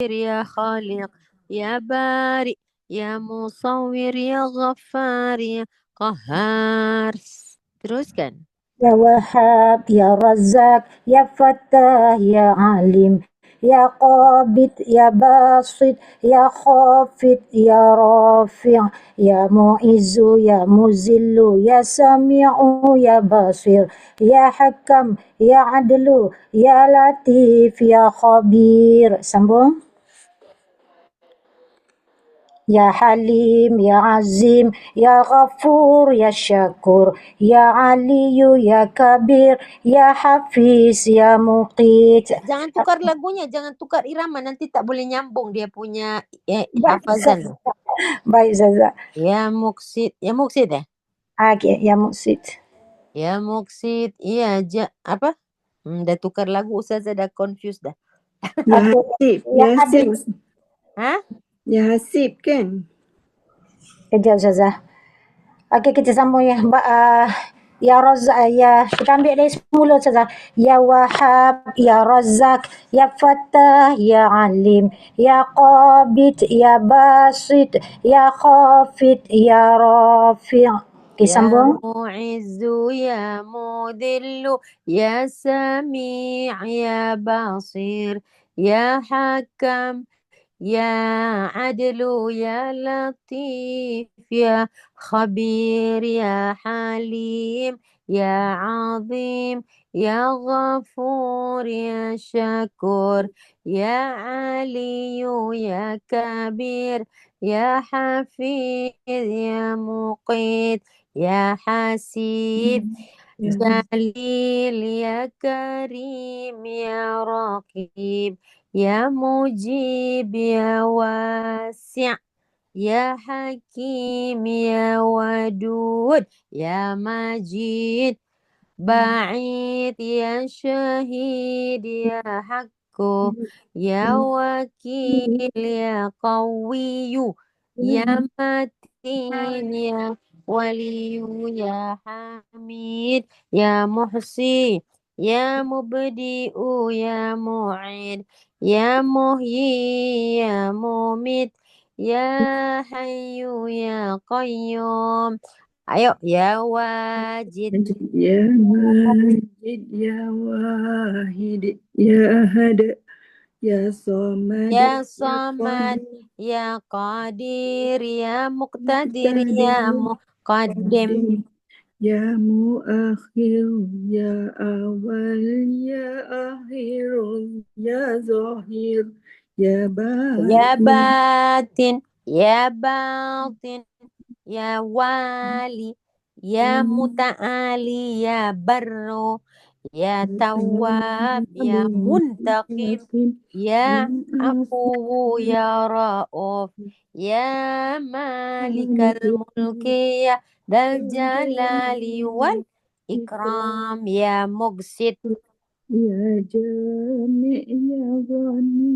يا خالق يا بارئ يا مصور يا غفار يا قهار. Teruskan. يا وهاب يا رزاق يا فتاح يا عليم يا قابض يا باسط يا خافض يا رافع يا معز يا مذل يا سميع يا بصير يا حكم يا عدل يا لطيف يا خبير. Sambung. يا حليم يا عظيم يا غفور يا شكور يا علي يا كبير يا حفيظ يا مقيت. Jangan tukar lagunya, jangan tukar irama, nanti tak boleh nyambung dia punya Baik, hafazan. baik Zaza. Ya muksid, ya muksid ya? Oke, ya Muksid. Ya muksid, iya apa? Dah tukar lagu, Ustazah dah confused dah. Ya Oke, Hasib, ya ya Hasib. Hah? Ya Hasib kan? Kejap Zaza. Oke, kita sambung ya. Ya Razak, ya kita ambil dari semula saja. Ya Wahab, ya Razak, ya Fattah, ya Alim, ya Qabid, ya Basit, ya Khafid, ya Rafi'. Oke, Ya sambung. mu'izzu ya mudillu ya sami' ya basir ya hakam ya adlu ya latif ya khabir ya halim ya azim ya ghafur ya syakur ya aliyu ya kabir ya hafiz ya muqit ya hasib Jalil ya karim ya raqib ya mujib ya wasi' ya hakim ya wadud ya majid ba'id ya syahid ya hakku ya wakil ya qawiyu ya matin ya waliyu ya hamid ya muhsi ya mubdi'u ya mu'id ya muhyi ya mumit ya hayyu ya qayyum. Ayo, ya wajid. Ya Majid, ya Wahid, ya Ahad, ya Somad, Ya Samad, ya Qadir, ya Muqtadir, ya Muqaddim. Ya Muakhir, ya Awal, ya Akhir, ya Zahir, ya Ya Batin, Batin, ya Batin, ya Wali, ya Muta'ali, ya Barru, ya Tawwab, ya Muntaqim, ya Afuwu, ya Ra'uf, ya Malikal Mulki, ya Dal Jalali wal Ikram, ya Muqsit. ya Jami', ya Ghani,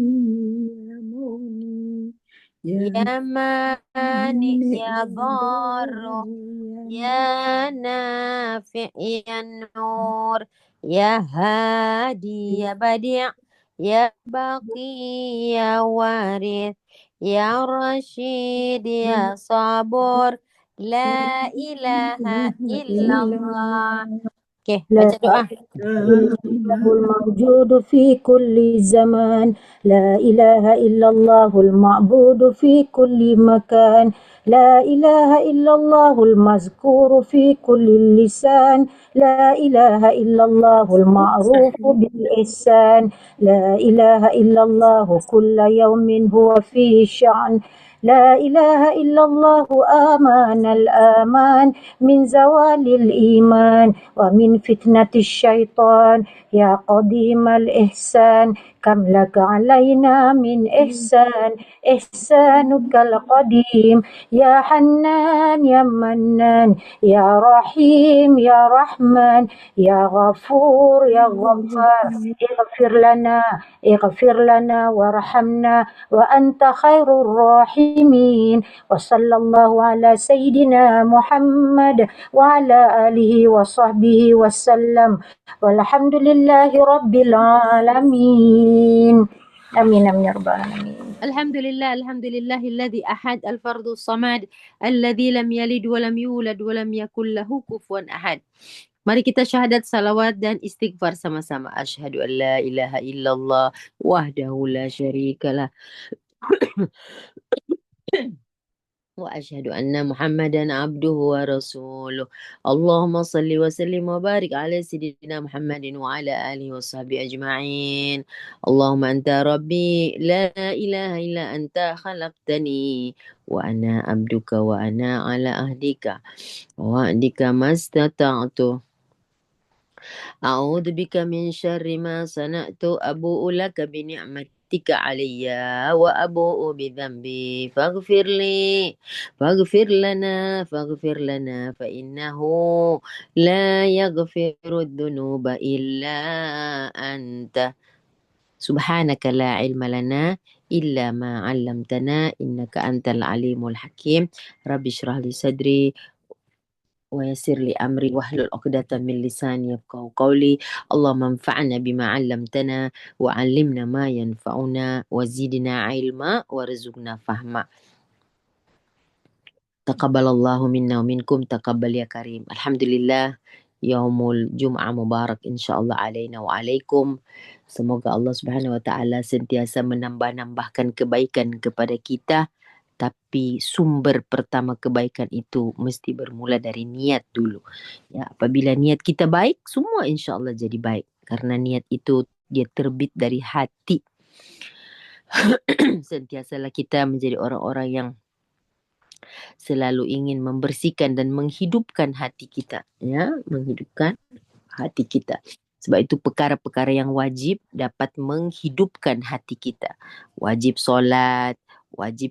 ya Mughni, Ya Mani, Mani', ya ya Dharru, Dari, ya Nafi, ya Nur, ya Hadi, ya Badi', ya Baqi, ya Warith, ya Rashid, ya Sabur, la ilaha illallah. Oke, لا baca doa. إله إلا هو الموجود في كل زمان، لا إله إلا الله المعبود في كل مكان، لا إله إلا الله المذكور في كل لسان، لا إله إلا الله المعروف بالإحسان، لا إله إلا الله كل يوم هو فيه شأن، لا إله إلا الله آمان الآمان من زوال الإيمان ومن فتنة الشيطان، يا قديم الإحسان كم لك علينا من إحسان، إحسانك القديم، يا حنان يا منان يا رحيم يا رحمن يا غفور يا غفار، اغفر لنا اغفر لنا وارحمنا وأنت خير الراحمين. وصلى الله على سيدنا محمد وعلى آله وصحبه وسلم والحمد لله رب العالمين. Amin amin ya rabbal alamin. Alhamdulillah, alladzi ahad al-fardu samad, alladzi lam yalid wa lam yulad wa lam yakul lahu kufuwan ahad. Mari kita syahadat, salawat dan istighfar sama-sama. Asyhadu an la ilaha illallah wahdahu la syarikalah wa asyhadu anna Muhammadan abduhu wa rasuluh. Allahumma salli wa sallim wa barik ala sayyidina Muhammadin wa ala alihi wa sahbihi ajma'in. Allahumma anta rabbi la ilaha illa anta khalaqtani wa ana abduka wa ana ala ahdika wa wa'dika mastata'tu. A'udzu bika min syarri ma sana'tu, abu'u laka bi ni'matika 'alayya wa abu'u bi dzambi faghfir lana fa innahu la yaghfiru dzunuba illa anta. Subhanaka la ilma lana illa ma 'allamtana innaka antal alimul hakim. Rabbi shrah li sadri wa yassir li amri wahlul 'uqdatam min lisani yafqahu qawli. Allahumma anfa'na bima 'allamtana wa 'allimna ma yanfa'una wa zidna 'ilma warzuqna fahma. Taqabbalallahu minna wa minkum, taqabbal ya karim. Alhamdulillah, yaumul jum'ah mubarak insyaallah alaina wa alaikum. Semoga Allah Subhanahu wa taala sentiasa menambah-nambahkan kebaikan kepada kita. Tapi sumber pertama kebaikan itu mesti bermula dari niat dulu. Ya, apabila niat kita baik, semua insya-Allah jadi baik. Karena niat itu dia terbit dari hati. Sentiasalah kita menjadi orang-orang yang selalu ingin membersihkan dan menghidupkan hati kita, ya, menghidupkan hati kita. Sebab itu perkara-perkara yang wajib dapat menghidupkan hati kita. Wajib solat, wajib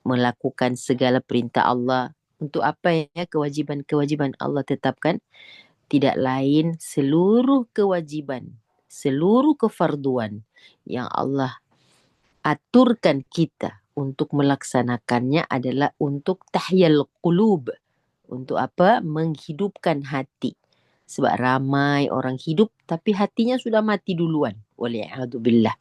melakukan segala perintah Allah. Untuk apa ya kewajiban-kewajiban Allah tetapkan? Tidak lain seluruh kewajiban, seluruh kefarduan yang Allah aturkan kita untuk melaksanakannya adalah untuk tahyal qulub. Untuk apa? Menghidupkan hati. Sebab ramai orang hidup tapi hatinya sudah mati duluan. Waliyahdubillah.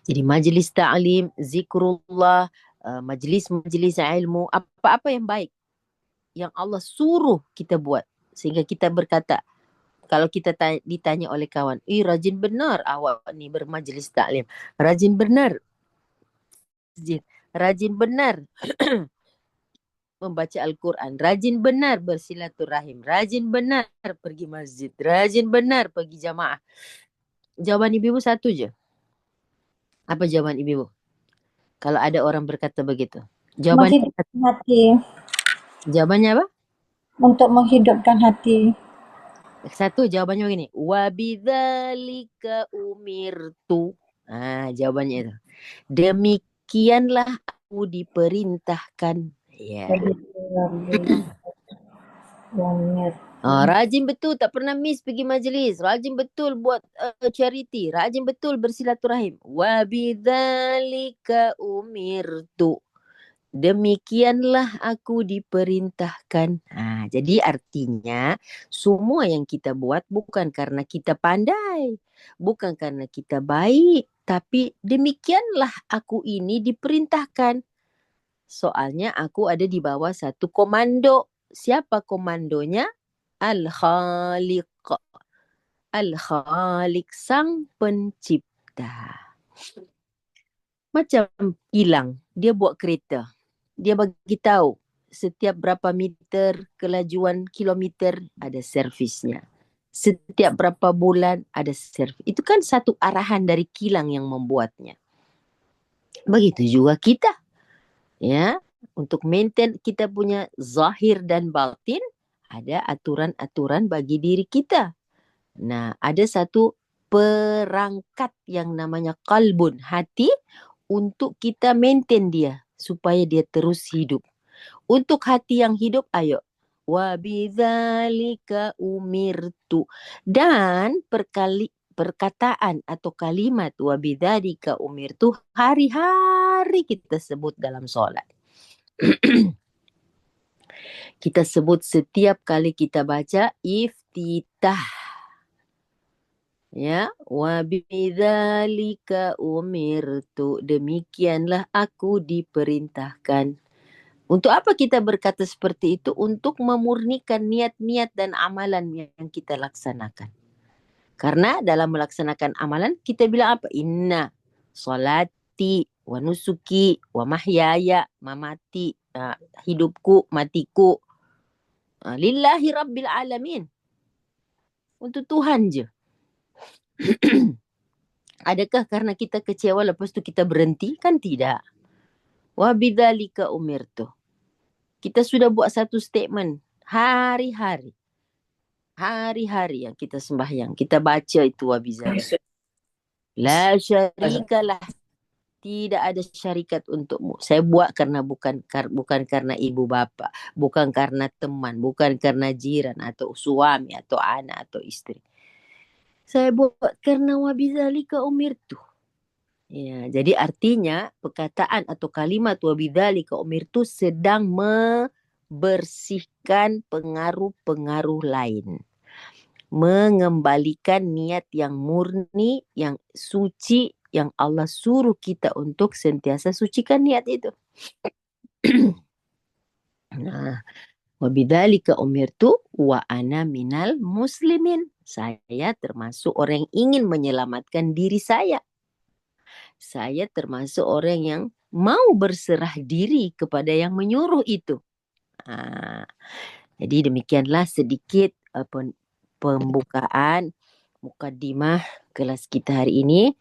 Jadi majlis ta'lim, zikrullah, majlis-majlis ilmu, apa-apa yang baik yang Allah suruh kita buat. Sehingga kita berkata, kalau kita ditanya oleh kawan, rajin benar awak ni bermajlis ta'lim. Rajin benar. Rajin benar membaca Al-Quran. Rajin benar bersilaturahim. Rajin benar pergi masjid. Rajin benar pergi jamaah. Jawaban ibu satu je. Apa jawaban ibu? Kalau ada orang berkata begitu. Jawabannya Menghidupkan hati. Jawabannya apa? Untuk menghidupkan hati. Satu jawabannya begini. Wabidzalika umirtu. Jawabannya itu. Demikianlah aku diperintahkan. Ya. Rajin betul, tak pernah miss pergi majlis. Rajin betul buat charity. Rajin betul bersilaturahim. Wabidzalika umirtu. Demikianlah aku diperintahkan. Jadi artinya semua yang kita buat bukan karena kita pandai, bukan karena kita baik, tapi demikianlah aku ini diperintahkan. Soalnya aku ada di bawah satu komando. Siapa komandonya? Al-Khaliq. Al-Khaliq, sang pencipta. Macam kilang, dia buat kereta. Dia bagi tahu setiap berapa meter kelajuan kilometer ada servisnya. Setiap berapa bulan ada servis. Itu kan satu arahan dari kilang yang membuatnya. Begitu juga kita. Ya, untuk maintain kita punya zahir dan batin, ada aturan-aturan bagi diri kita. Nah, ada satu perangkat yang namanya qalbun, hati, untuk kita maintain dia supaya dia terus hidup. Untuk hati yang hidup, ayo. Wabidzalika umirtu. Dan perkataan atau kalimat wabidzalika umirtu hari-hari kita sebut dalam solat. Kita sebut setiap kali kita baca iftitah. Ya, wa bidzalika umirtu, demikianlah aku diperintahkan. Untuk apa kita berkata seperti itu? Untuk memurnikan niat-niat dan amalan yang kita laksanakan. Karena dalam melaksanakan amalan kita bilang apa? Inna salati wa nusuki wa mahyaya, mamati, hidupku, matiku, lillahi rabbil alamin. Untuk Tuhan je. Adakah karena kita kecewa lepas tu kita berhenti? Kan tidak. Wa bidzalika umirtu. Kita sudah buat satu statement hari-hari. Hari-hari yang kita sembahyang. Kita baca itu wa bidzalika. La syarikalah. Tidak ada syarikat untukmu. Saya buat karena bukan karena ibu bapa, bukan karena teman, bukan karena jiran atau suami atau anak atau istri. Saya buat karena wa bidzalika umirtu. Ya, jadi artinya perkataan atau kalimat wa bidzalika umirtu sedang membersihkan pengaruh-pengaruh lain. Mengembalikan niat yang murni, yang suci, yang Allah suruh kita untuk sentiasa sucikan niat itu. Nah, wabidzalika umirtu wa ana minal muslimin. Saya termasuk orang yang ingin menyelamatkan diri saya. Saya termasuk orang yang mau berserah diri kepada yang menyuruh itu. Jadi demikianlah sedikit pembukaan mukaddimah kelas kita hari ini.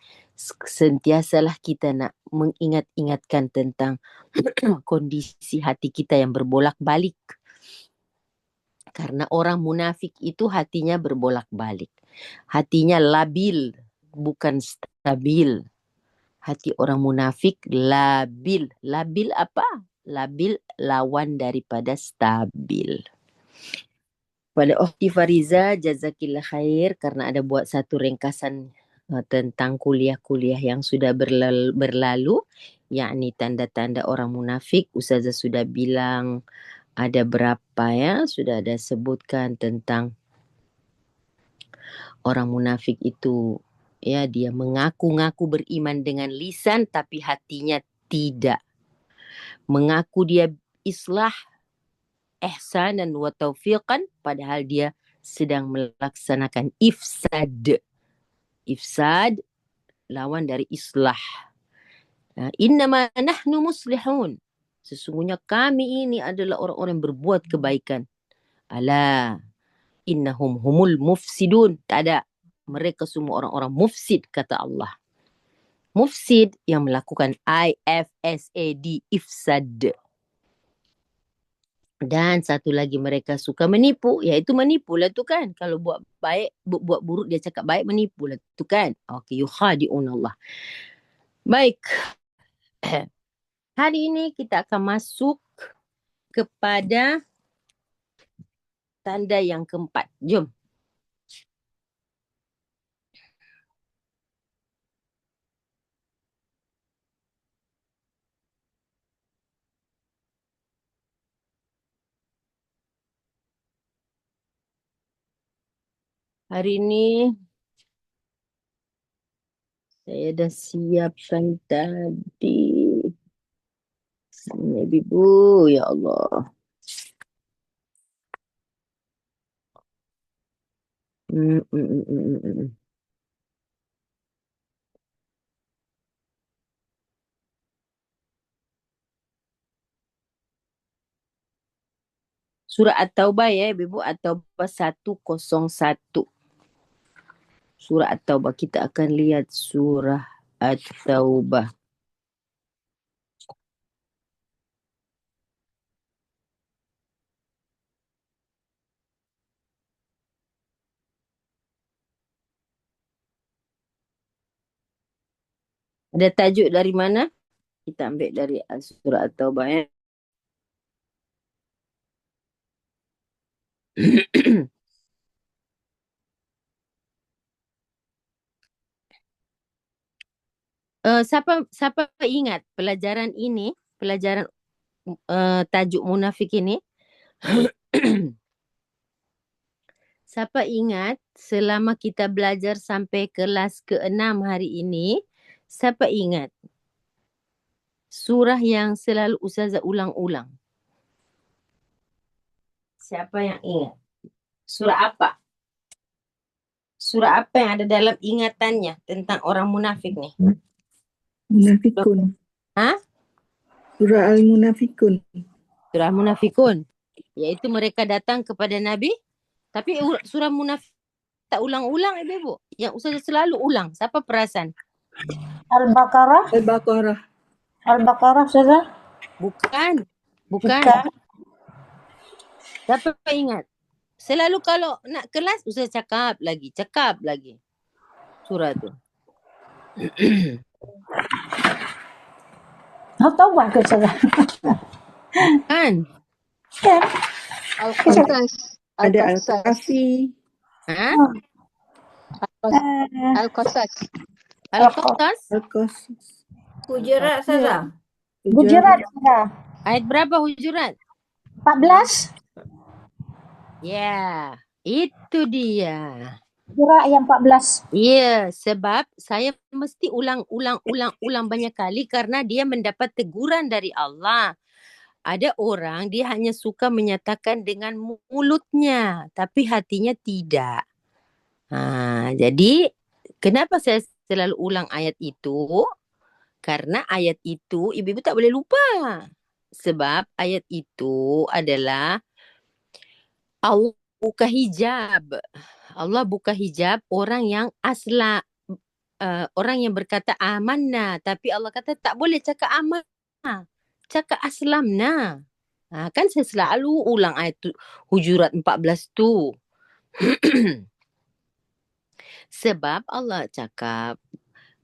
Sentiasalah kita nak mengingat-ingatkan tentang kondisi hati kita yang berbolak-balik. Karena orang munafik itu hatinya berbolak-balik. Hatinya labil, bukan stabil. Hati orang munafik labil. Labil apa? Labil lawan daripada stabil. Pada Ukhti Fariza, jazakillah khair karena ada buat satu ringkasan tentang kuliah-kuliah yang sudah berlalu, yakni tanda-tanda orang munafik. Ustazah sudah bilang ada berapa ya, sudah ada sebutkan tentang orang munafik itu. Ya, dia mengaku-ngaku beriman dengan lisan tapi hatinya tidak. Mengaku dia islah, ihsanan wa taufiqan, padahal dia sedang melaksanakan ifsad. Ifsad lawan dari islah. Innama nahnu muslihun. Sesungguhnya kami ini adalah orang-orang yang berbuat kebaikan. Ala innahum humul mufsidun. Tak ada. Mereka semua orang-orang mufsid, kata Allah. Mufsid yang melakukan IFSAD, ifsad. Dan satu lagi mereka suka menipu, iaitu menipu lah tu kan. Kalau buat baik, buat buruk dia cakap baik, menipu lah tu kan. Okey, yukhadi'un Allah. Baik. Hari ini kita akan masuk kepada tanda yang keempat. Jom. Hari ini saya dah siapkan tadi. Ibu, ya Allah. Surah At-Taubah ya, Ibu. At-Taubah 101. Surah At-Taubah. Kita akan lihat surah At-Taubah. Ada tajuk dari mana? Kita ambil dari surah At-Taubah ya. Siapa ingat pelajaran ini, pelajaran tajuk munafik ini? Siapa ingat selama kita belajar sampai kelas ke-6 hari ini, siapa ingat surah yang selalu Ustazah ulang-ulang? Siapa yang ingat? Surah apa? Surah apa yang ada dalam ingatannya tentang orang munafik nih? Munafikun. Hah? Surah Al-Munafikun. Surah Munafikun. Yaitu mereka datang kepada Nabi. Tapi surah munafik tak ulang-ulang ibu. Yang Ustazah selalu ulang. Siapa perasan? Al-Baqarah. Al-Baqarah. Al-Baqarah, Ustazah? Bukan. Bukan. Siapa ingat? Selalu kalau nak kelas Ustazah cakap lagi. Surah tu. Taubah ke Ustazah? Kan? Kan? Al-Qasas. Ada Al-Qasas. Al-Kafi. Ha? Al-Qasas. Al-Qasas. Al-Qasas. Hujurat, Ustazah. Gujarat, Ustazah. Ayat berapa Hujurat? 14. Ya, itu dia. Surah yang 14. Ya, sebab saya mesti ulang banyak kali karena dia mendapat teguran dari Allah. Ada orang dia hanya suka menyatakan dengan mulutnya, tapi hatinya tidak. Jadi kenapa saya selalu ulang ayat itu? Karena ayat itu ibu-ibu tak boleh lupa. Sebab ayat itu adalah Allah buka hijab. Allah buka hijab orang yang orang yang berkata amanna, tapi Allah kata tak boleh cakap amanna, cakap aslamna. Kan saya selalu ulang ayat Hujurat 14 tu. Sebab Allah cakap,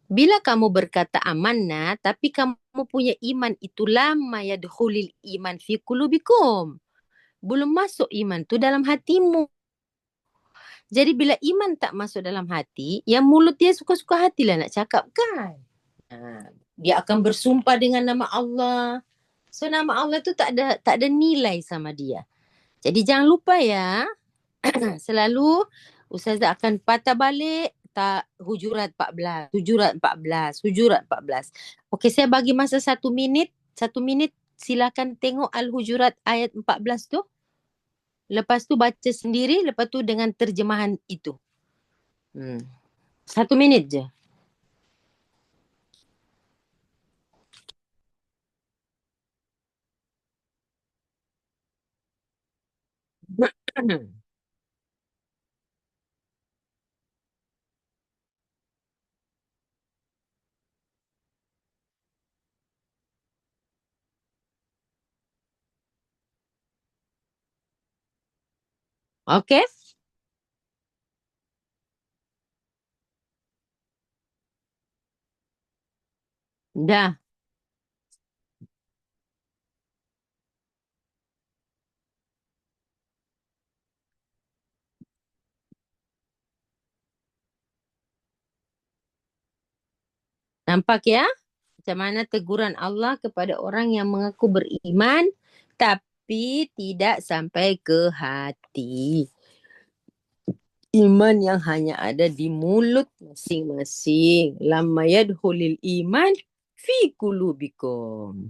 bila kamu berkata amanna, tapi kamu punya iman itu lama yadkhulil iman fi qulubikum. Belum masuk iman tu dalam hatimu. Jadi bila iman tak masuk dalam hati, yang mulut dia suka-suka hatilah nak cakap kan. Dia akan bersumpah dengan nama Allah. So nama Allah tu tak ada nilai sama dia. Jadi jangan lupa ya. Selalu Ustazah akan patah balik Hujurat 14. Okey, saya bagi masa 1 minit. 1 minit silakan tengok Al-Hujurat ayat 14 tu. Lepas tu baca sendiri, lepas tu dengan terjemahan itu. 1 minit je. Okey? Dah. Nampak ya? Macam mana teguran Allah kepada orang yang mengaku beriman tapi tidak sampai ke hati. Iman yang hanya ada di mulut masing-masing. Lamma yadkhulil iman fi qulubikum.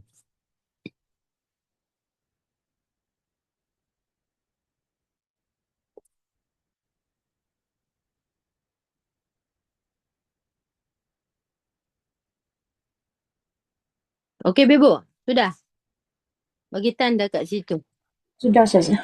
Okey, Bebo. Sudah. Bagi tanda kat situ. Sudah, Ustazah.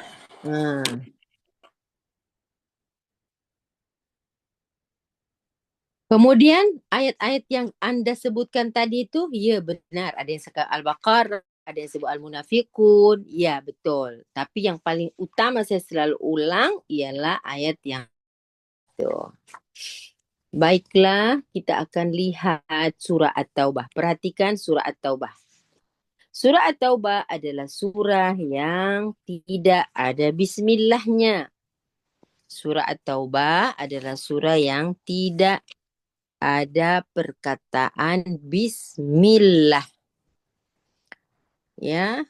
Kemudian ayat-ayat yang anda sebutkan tadi itu, ya benar. Ada yang cakap Al-Baqarah, ada yang sebut Al-Munafikun. Ya, betul. Tapi yang paling utama saya selalu ulang ialah ayat yang itu. Baiklah, kita akan lihat surah At-Taubah. Perhatikan surah At-Taubah. Surah At-Taubah adalah surah yang tidak ada bismillahnya. Surah At-Taubah adalah surah yang tidak ada perkataan bismillah. Ya.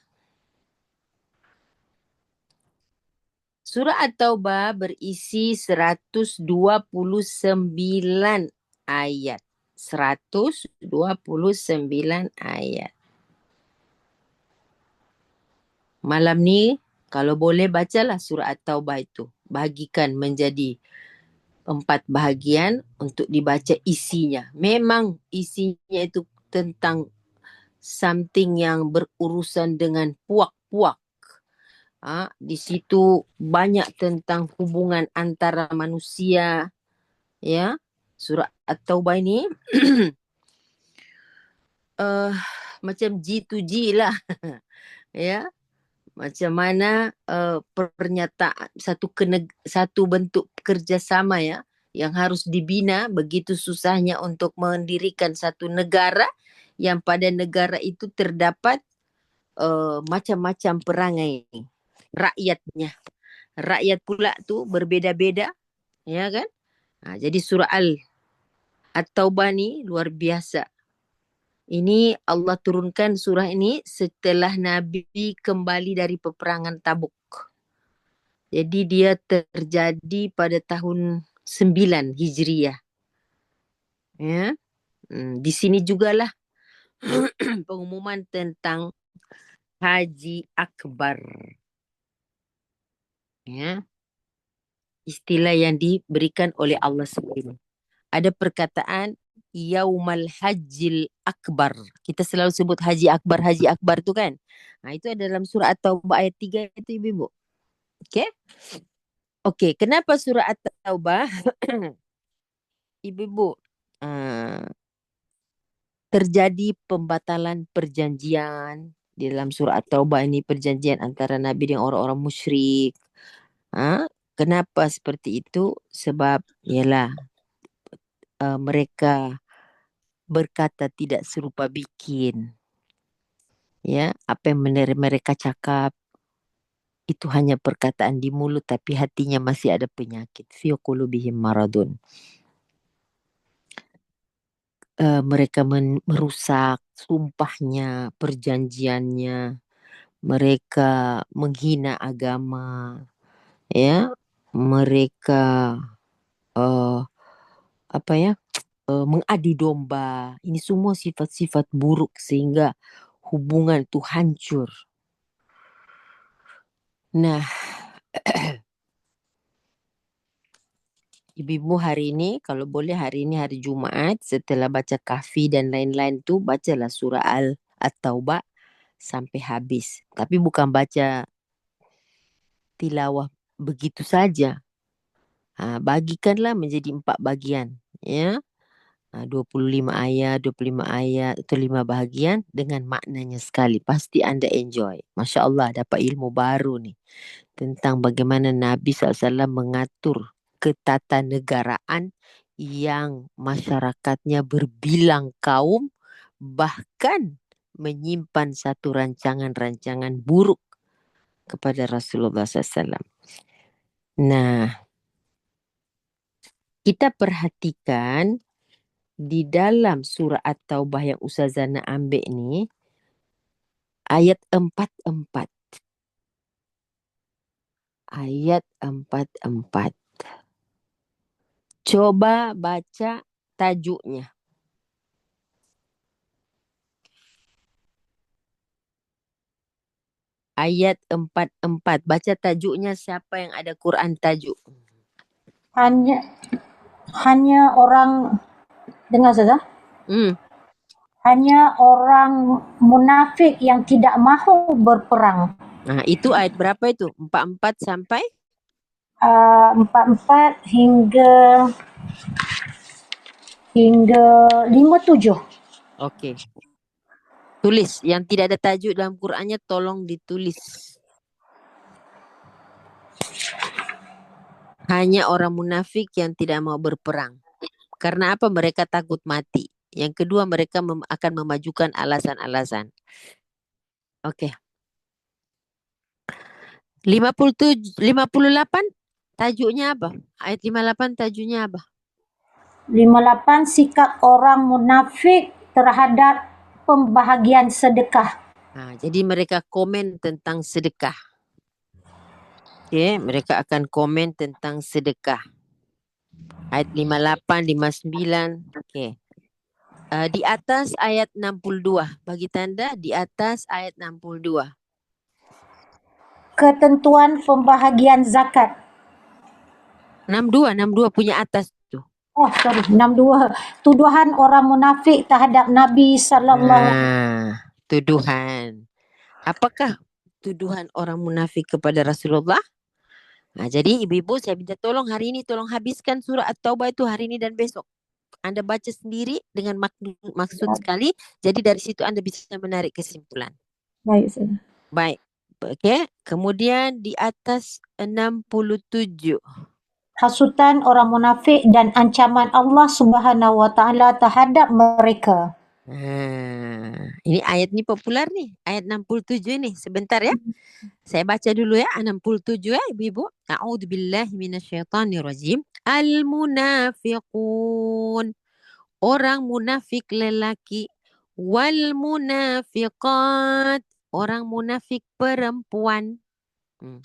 Surah At-Taubah berisi 129 ayat. 129 ayat. Malam ni kalau boleh bacalah surah At-Taubah itu. Bahagikan menjadi 4 bahagian untuk dibaca isinya. Memang isinya itu tentang something yang berurusan dengan puak-puak. Di situ banyak tentang hubungan antara manusia, ya. Surah At-Taubah ini macam G2G lah. Ya, macam mana pernyataan satu bentuk kerjasama, ya, yang harus dibina. Begitu susahnya untuk mendirikan satu negara yang pada negara itu terdapat macam-macam perangai rakyatnya. Rakyat pula tu berbeza-beza, ya kan? Jadi surah At-Taubah ni luar biasa. Ini Allah turunkan surah ini setelah Nabi kembali dari peperangan Tabuk. Jadi dia terjadi pada tahun 9 Hijriah. Ya. Di sini jugalah pengumuman tentang Haji Akbar. Ya. Istilah yang diberikan oleh Allah sendiri. Ada perkataan Yaumal Hajjil Akbar. Kita selalu sebut Haji Akbar tu kan. Itu ada dalam surah At-Taubah ayat 3 itu ibu-ibu. Okey, kenapa surah At-Taubah ibu-ibu terjadi pembatalan perjanjian di dalam surah At-Taubah ini, perjanjian antara Nabi dengan orang-orang musyrik. Kenapa seperti itu? Sebab ialah mereka berkata tidak serupa bikin. Ya, apa yang mereka cakap itu hanya perkataan di mulut, tapi hatinya masih ada penyakit. Fi qulubihim maradun. Mereka merusak sumpahnya, perjanjiannya. Mereka menghina agama. Ya, mereka mengadu domba. Ini semua sifat-sifat buruk sehingga hubungan itu hancur. Nah, ibu-ibu hari ini, kalau boleh hari ini hari Jumaat, setelah baca Kahfi dan lain-lain tu, bacalah surah At-Taubah sampai habis. Tapi bukan baca tilawah begitu saja. Bagikanlah menjadi 4 bagian. Ya. 25 ayat atau 5 bahagian dengan maknanya sekali. Pasti anda enjoy. Masya Allah, dapat ilmu baru ni tentang bagaimana Nabi SAW mengatur ketatanegaraan yang masyarakatnya berbilang kaum, bahkan menyimpan satu rancangan-rancangan buruk kepada Rasulullah SAW. Nah, kita perhatikan di dalam surah At-Taubah yang Ustazah nak ambil ni, ayat 44. Ayat 44. Coba baca tajuknya. Ayat 44. Baca tajuknya, siapa yang ada Quran tajuk. Hanya orang, dengar saja. Hanya orang munafik yang tidak mahu berperang. Itu ayat berapa itu? 44 sampai? 44 hingga 57. Okey. Tulis. Yang tidak ada tajuk dalam Qurannya tolong ditulis. Hanya orang munafik yang tidak mau berperang. Karena apa? Mereka takut mati. Yang kedua, mereka akan memajukan alasan-alasan. Okey. 58 tajuknya apa? Ayat 58 tajuknya apa? 58 sikap orang munafik terhadap pembahagian sedekah. Jadi mereka komen tentang sedekah. Okay, mereka akan komen tentang sedekah. Ayat 58, 59. Okay. Di atas ayat 62. Bagi tanda di atas ayat 62. Ketentuan pembahagian zakat. 62 punya atas tu. Oh, sorry, 62. Tuduhan orang munafik terhadap Nabi sallallahu alaihi wasallam. Tuduhan. Apakah tuduhan orang munafik kepada Rasulullah? Jadi ibu-ibu saya minta tolong hari ini tolong habiskan surah At-Taubah itu hari ini dan besok. Anda baca sendiri dengan maksud sekali. Jadi dari situ Anda bisa menarik kesimpulan. Baik, Ustazah. Baik. Okey. Kemudian di atas 67. Hasutan orang munafik dan ancaman Allah Subhanahu wa taala terhadap mereka. Ini ayat ni popular ni. Ayat 67 ni. Sebentar ya. Saya baca dulu ya. 67 ya ibu-ibu. A'udzubillahi minasyaitanirrajim. Al-munafiqun. Orang munafik lelaki. Wal munafiqat. Orang munafik perempuan.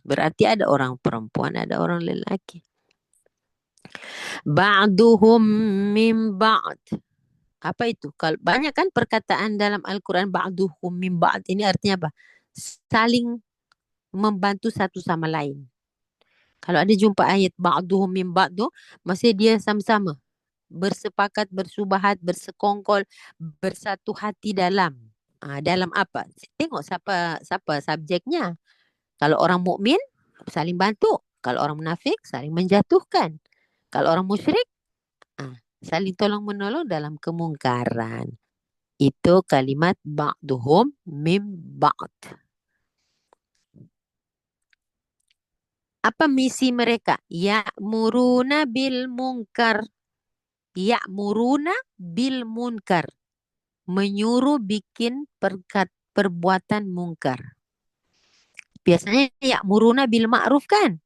Berarti ada orang perempuan, ada orang lelaki. Ba'duhum min ba'd. Apa itu? Kalau banyak kan perkataan dalam Al-Quran ba'duhum min ba'd. Ini artinya apa? Saling membantu satu sama lain. Kalau ada jumpa ayat ba'duhum min ba'd tu, maksudnya dia sama-sama bersepakat, bersubahat, bersekongkol, bersatu hati dalam. Dalam apa? Tengok siapa subjeknya. Kalau orang mukmin saling bantu. Kalau orang munafik saling menjatuhkan. Kalau orang musyrik saling tolong menolong dalam kemungkaran. Itu kalimat ba'duhum min ba'd. Apa misi mereka? Ya'muruna bil munkar. Ya'muruna bil munkar. Menyuruh bikin perbuatan mungkar. Biasanya ya'muruna bil ma'ruf kan?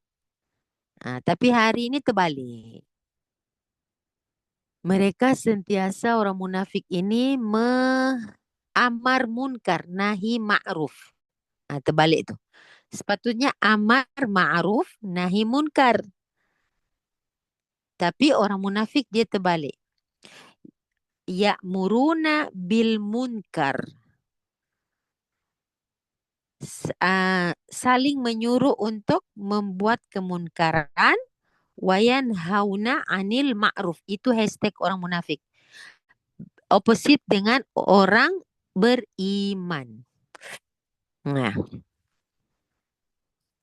Tapi hari ini terbalik. Mereka sentiasa orang munafik ini amar munkar, nahi ma'ruf. Terbalik tu. Sepatutnya amar ma'ruf, nahi munkar. Tapi orang munafik dia terbalik. Ya'muruna bil munkar. Saling menyuruh untuk membuat kemunkaran. Wayanhauna anil ma'ruf. Itu hashtag orang munafik. Opposite dengan orang beriman. Nah.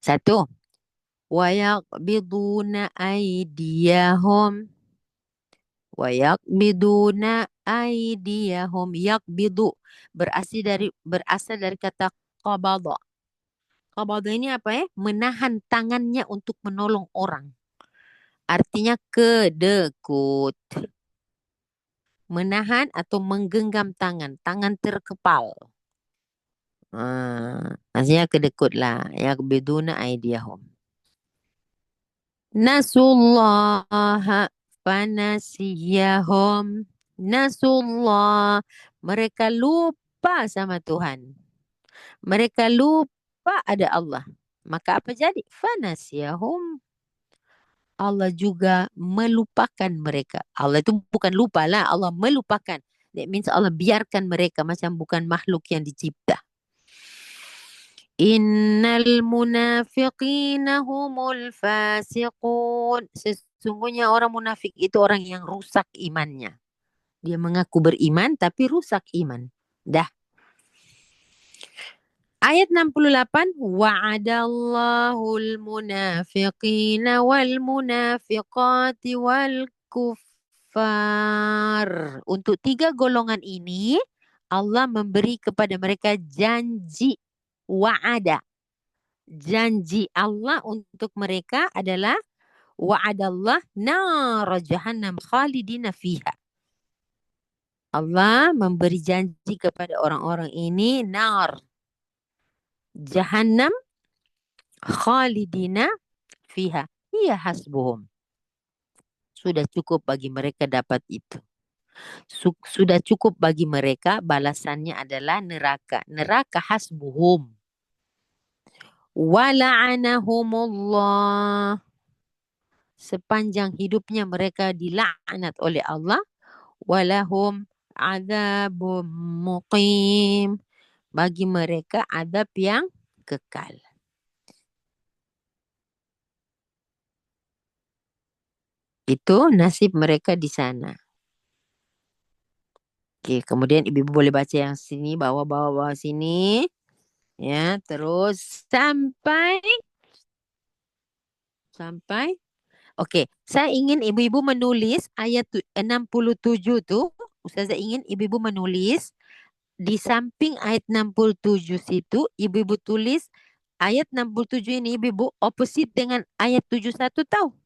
Satu. Wayaqbiduna aydiyahum. Wayaqbiduna aydiyahum. Yaqbidu. Berasal dari kata qabada. Qabada ini apa ya? Menahan tangannya untuk menolong orang. Artinya kedekut. Menahan atau menggenggam tangan. Tangan terkepal. Maksudnya kedekut lah. Yaqbiduna aydiyahum. Nasullaha fanasiyahum. Nasullah. Mereka lupa sama Tuhan. Mereka lupa ada Allah. Maka apa jadi? Fanasiyahum. Allah juga melupakan mereka. Allah itu bukan lupa lah. Allah melupakan. That means Allah biarkan mereka macam bukan makhluk yang dicipta. Innal munafiqina humul fasiqun. Sesungguhnya orang munafik itu orang yang rusak imannya. Dia mengaku beriman tapi rusak iman. Dah. Ayat 68. Wa'adallahul munafiqina wal munafiqati wal kuffar. Untuk 3 golongan ini, Allah memberi kepada mereka janji. Wa'ada. Janji Allah untuk mereka adalah wa'adallah nar jahannam khalidina fiha. Allah memberi janji kepada orang-orang ini nar jahannam khalidina fiha. Iya hasbuhum. Sudah cukup bagi mereka dapat itu. Sudah cukup bagi mereka balasannya adalah neraka. Neraka hasbuhum. wala'anahumullah. Sepanjang hidupnya mereka dilaknat oleh Allah. Walahum azabum muqim. Bagi mereka azab yang kekal. Itu nasib mereka di sana. Okey, kemudian ibu-ibu boleh baca yang sini, bawah sini. Ya, terus sampai okey, saya ingin ibu-ibu menulis ayat 67 tu. Ustazah ingin ibu-ibu menulis di samping ayat 67 situ, ibu-ibu tulis ayat 67 ini ibu-ibu opposite dengan ayat 71 tahu.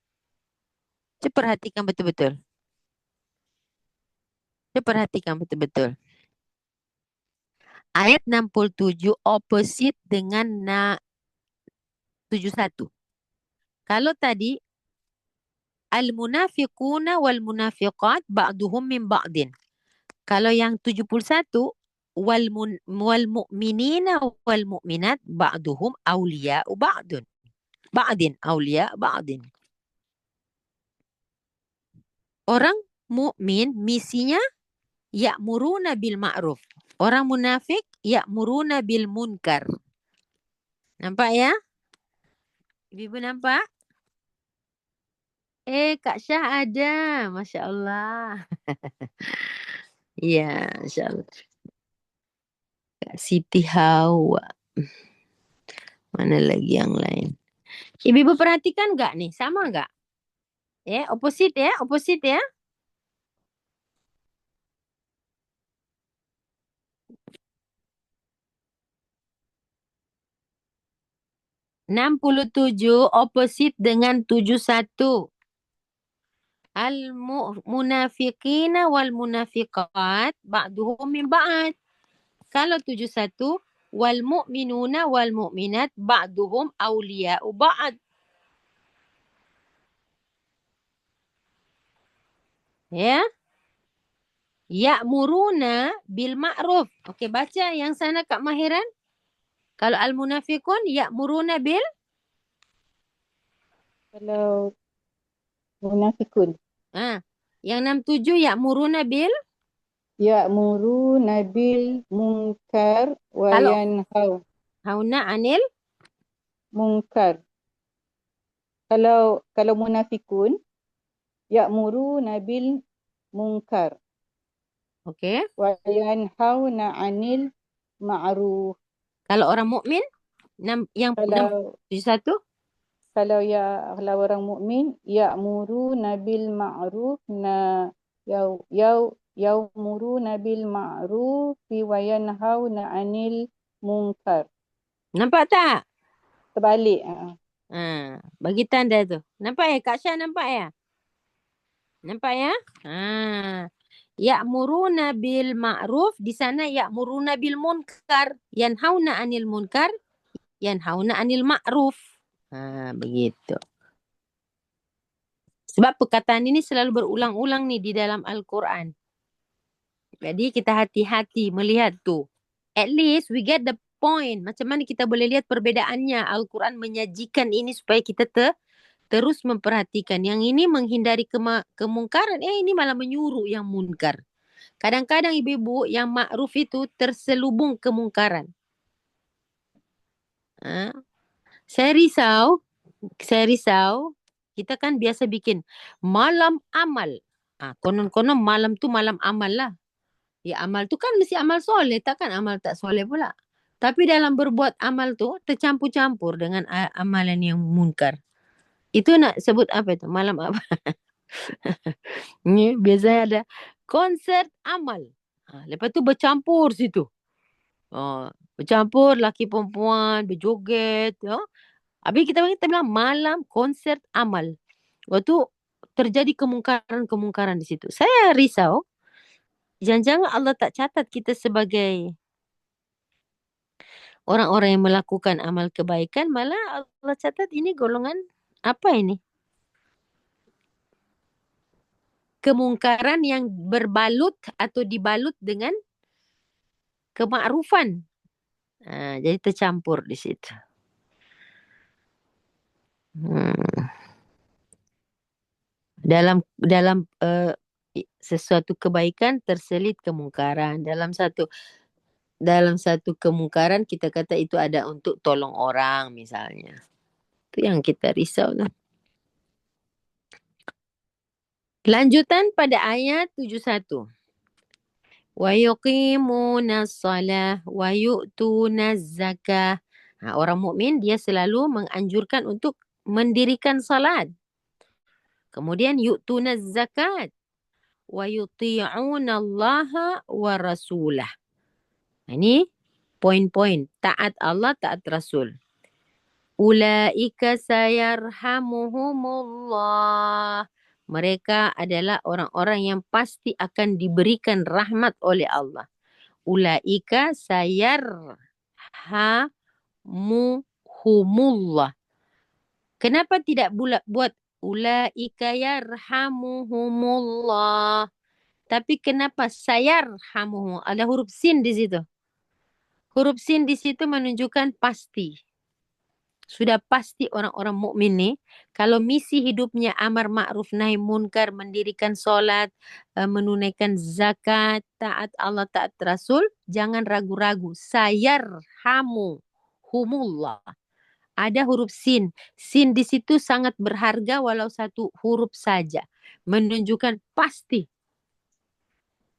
Cuba perhatikan betul-betul. Ayat 67 opposite dengan 71. Kalau tadi al-munafiquna wal munafiqat ba'duhum min ba'din. Kalau yang 71 wal mu'minina wal mu'minat ba'duhum awliya'u ba'dun. Ba'din awliya' ba'din. Orang mukmin misinya ya'muruna bil ma'ruf. Orang munafik ya'muruna bil munkar. Nampak ya? Ibu nampak? Kak Syah ada. Masya Allah. Ya, Masya Allah. Kak Siti Hawa. Mana lagi yang lain? Ibu perhatikan nggak nih? Sama nggak? Opposite ya. 67 opposite dengan 71. Al-munafiqina wal munafiqat ba'duhum min ba'd. Kalau 71 wal mu'minuna wal mu'minat ba'duhum awliya'u ba'd. Ya. Ya'muruna bil ma'ruf. Okey, baca yang sana Kak Mahiran. Kalau al-munafiqun ya'muruna bil. Kalau munafikun. Yang 67 ya'muruna bil. Ya'muruna bil munkar wa Kalau- yanhauna anil. munkar. Kalau munafikun ya'muruna bil munkar Okey. wa yanhauna 'anil ma'ruf. Kalau orang mukmin yang Kalau 71. kalau orang mukmin ya'muruna bil ma'ruf ya'muruna bil ma'ruf wa yanhauna 'anil munkar. Nampak tak? Terbalik. Bagi tanda tu. Nampak ya? Kak Syah nampak ya? Nampak ya? Ya'muruna bil ma'ruf. Di sana ya'muruna bil munkar. Yanhauna 'anil munkar. Yanhauna 'anil ma'ruf. Begitu. Sebab perkataan ini selalu berulang-ulang nih di dalam Al-Quran. Jadi kita hati-hati melihat tu. At least we get the point. Macam mana kita boleh lihat perbedaannya. Al-Quran menyajikan ini supaya kita terus memperhatikan. Yang ini menghindari kemungkaran. Ini malah menyuruh yang munkar. Kadang-kadang ibu-ibu yang ma'ruf itu terselubung kemungkaran. Saya risau. Kita kan biasa bikin malam amal. Konon-konon malam tu malam amal lah. Ya, amal tu kan mesti amal soleh. Takkan amal tak soleh pula. Tapi dalam berbuat amal tu tercampur-campur dengan amalan yang munkar. Itu nak sebut apa itu? Malam apa? Ni biasanya ada konsert amal. Lepas tu bercampur situ. Bercampur laki perempuan, berjoget. Habis kita bilang malam konsert amal. Waktu terjadi kemungkaran di situ. Saya risau. Jangan-jangan Allah tak catat kita sebagai orang-orang yang melakukan amal kebaikan. Malah Allah catat ini golongan apa ini? Kemungkaran yang berbalut atau dibalut dengan kemakrufan. Jadi tercampur di situ. Hmm. Dalam sesuatu kebaikan terselit kemungkaran. Dalam satu kemungkaran kita kata itu ada untuk tolong orang misalnya. Itu yang kita risau lah. Lanjutan pada ayat 71. Wa yuqimuna shalah wa yu'tuna zakah. Orang mukmin dia selalu menganjurkan untuk mendirikan salat. Kemudian yu'tuna zakat wa yuti'una Allah wa rasulah. Ini poin-poin taat Allah, taat Rasul. Ulaika sayarhamuhumullah. Mereka adalah orang-orang yang pasti akan diberikan rahmat oleh Allah. Ulaika sayarhamuhumullah. Kenapa tidak buat ulaika yarhamuhumullah? Tapi kenapa sayarhamuhum? Ada huruf sin di situ. Huruf sin di situ menunjukkan pasti. Sudah pasti orang-orang mukmin nih, kalau misi hidupnya amar ma'ruf nahi munkar, mendirikan solat, menunaikan zakat, taat Allah, taat Rasul, jangan ragu-ragu. Sayarhamuhumullah. Ada huruf sin. Sin di situ sangat berharga walau satu huruf saja. Menunjukkan pasti.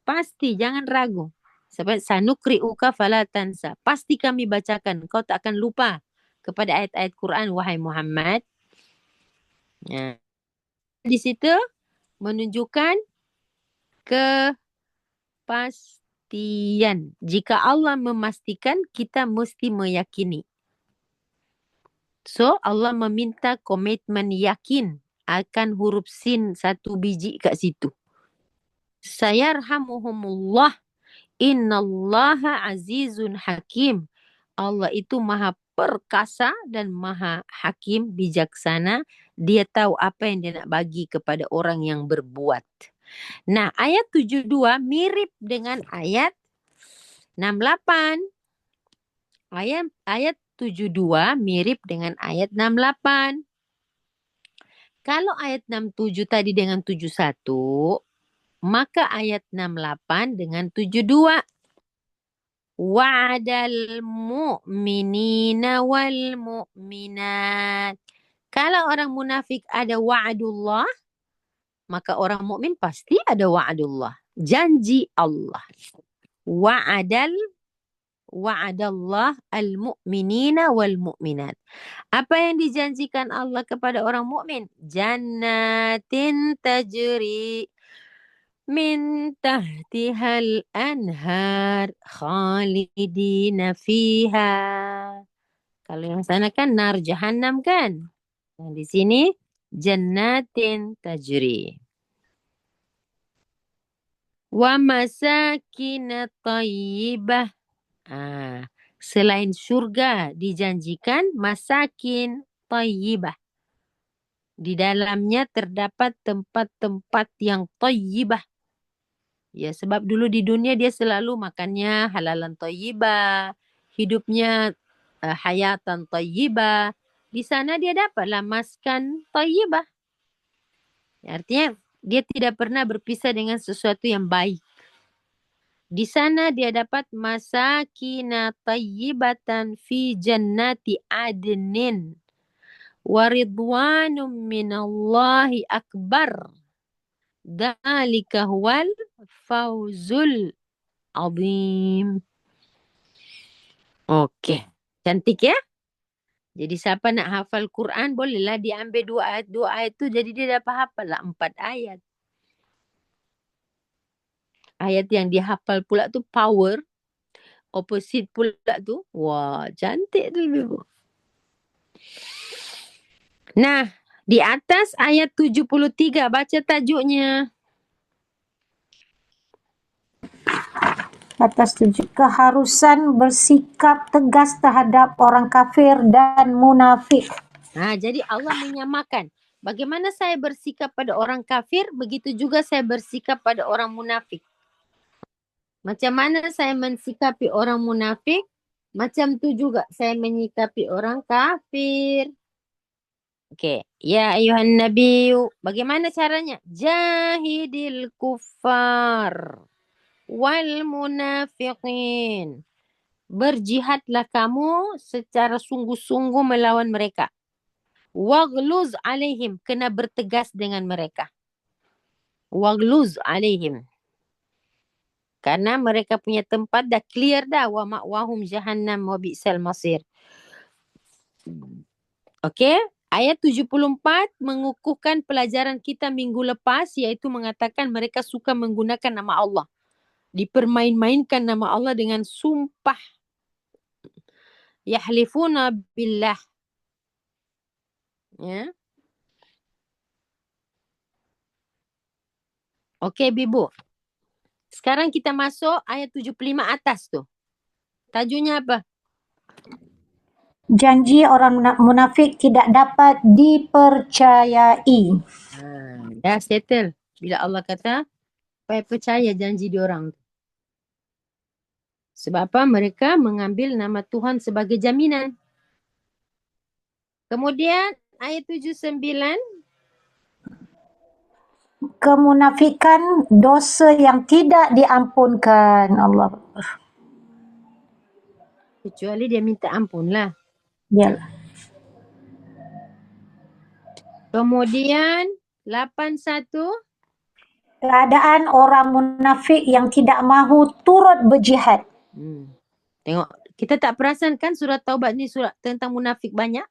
Pasti, jangan ragu. Sebab sanukri'uka fala tansa. Pasti kami bacakan, kau tak akan lupa kepada ayat-ayat Quran, wahai Muhammad. Nah, di situ menunjukkan kepastian. Jika Allah memastikan, kita mesti meyakini. So, Allah meminta komitmen yakin akan huruf sin satu biji kat situ. Sayarhamuhumullah. Innallaha azizun hakim. Allah itu maha perkasa dan maha hakim, bijaksana. Dia tahu apa yang dia nak bagi kepada orang yang berbuat. Nah, ayat 72 mirip dengan ayat 68. Ayat 72 mirip dengan ayat 68. Kalau ayat 67 tadi dengan 71, maka ayat 68 dengan 72. Wa'adal mu'minina wal mu'minat. Kalau orang munafik ada wa'adullah, maka orang mukmin pasti ada wa'adullah. Janji Allah. Wa'adallah al-mu'minina wal mu'minat. Apa yang dijanjikan Allah kepada orang mukmin? Jannatin tajri min tahtihal anhar khalidina fiha. Kalau yang sana kan nar jahannam kan. Yang di sini jannatin tajri. Wa masakin tayyibah. Selain surga dijanjikan masakin tayyibah. Di dalamnya terdapat tempat-tempat yang tayyibah. Ya, sebab dulu di dunia dia selalu makannya halalan tayyibah, hidupnya hayatan tayyibah. Di sana dia dapatlah maskan tayyibah. Artinya dia tidak pernah berpisah dengan sesuatu yang baik. Di sana dia dapat masakina tayyibatan fi jannati adnin wa ridwanum minallahi akbar. Dzalika huwal fawzul azim. Oke, cantik ya? Jadi siapa nak hafal Quran bolehlah diambil dua ayat tu, jadi dia dapat hafal lah 4 ayat. Ayat yang dihafal pula tu power, opposite pula tu. Wah, cantik tu ibu. Nah, di atas ayat 73 baca tajuknya. Atas 7, keharusan bersikap tegas terhadap orang kafir dan munafik. Jadi Allah menyamakan. Bagaimana saya bersikap pada orang kafir, begitu juga saya bersikap pada orang munafik. Macam mana saya mensikapi orang munafik, macam tu juga saya menyikapi orang kafir. Okey. Ya ayuhan nabiyyu. Bagaimana caranya? Jahidil kuffar wal munafiqin. Berjihadlah kamu secara sungguh-sungguh melawan mereka. Waghluz alaihim. Kena bertegas dengan mereka. Waghluz alaihim. Karena mereka punya tempat dah clear dah. Wa ma'wahum jahannam wa bi'sal masir. Okey. Ayat 74 mengukuhkan pelajaran kita minggu lepas, iaitu mengatakan mereka suka menggunakan nama Allah. Dipermain-mainkan nama Allah dengan sumpah. Yahlifuna billah. Ya. Okey, Bibu. Sekarang kita masuk ayat 75 atas tu. Tajuknya apa? Janji orang munafik tidak dapat dipercayai. Dah settle. Bila Allah kata, supaya percaya janji diorang tu. Sebab apa? Mereka mengambil nama Tuhan sebagai jaminan. Kemudian ayat 79. Kemunafikan dosa yang tidak diampunkan. Allah. Kecuali dia minta ampun lah. Yalah. Kemudian 81. Keadaan orang munafik yang tidak mahu turut berjihad. Tengok. Kita tak perasan kan surat Taubat ni surat tentang munafik banyak?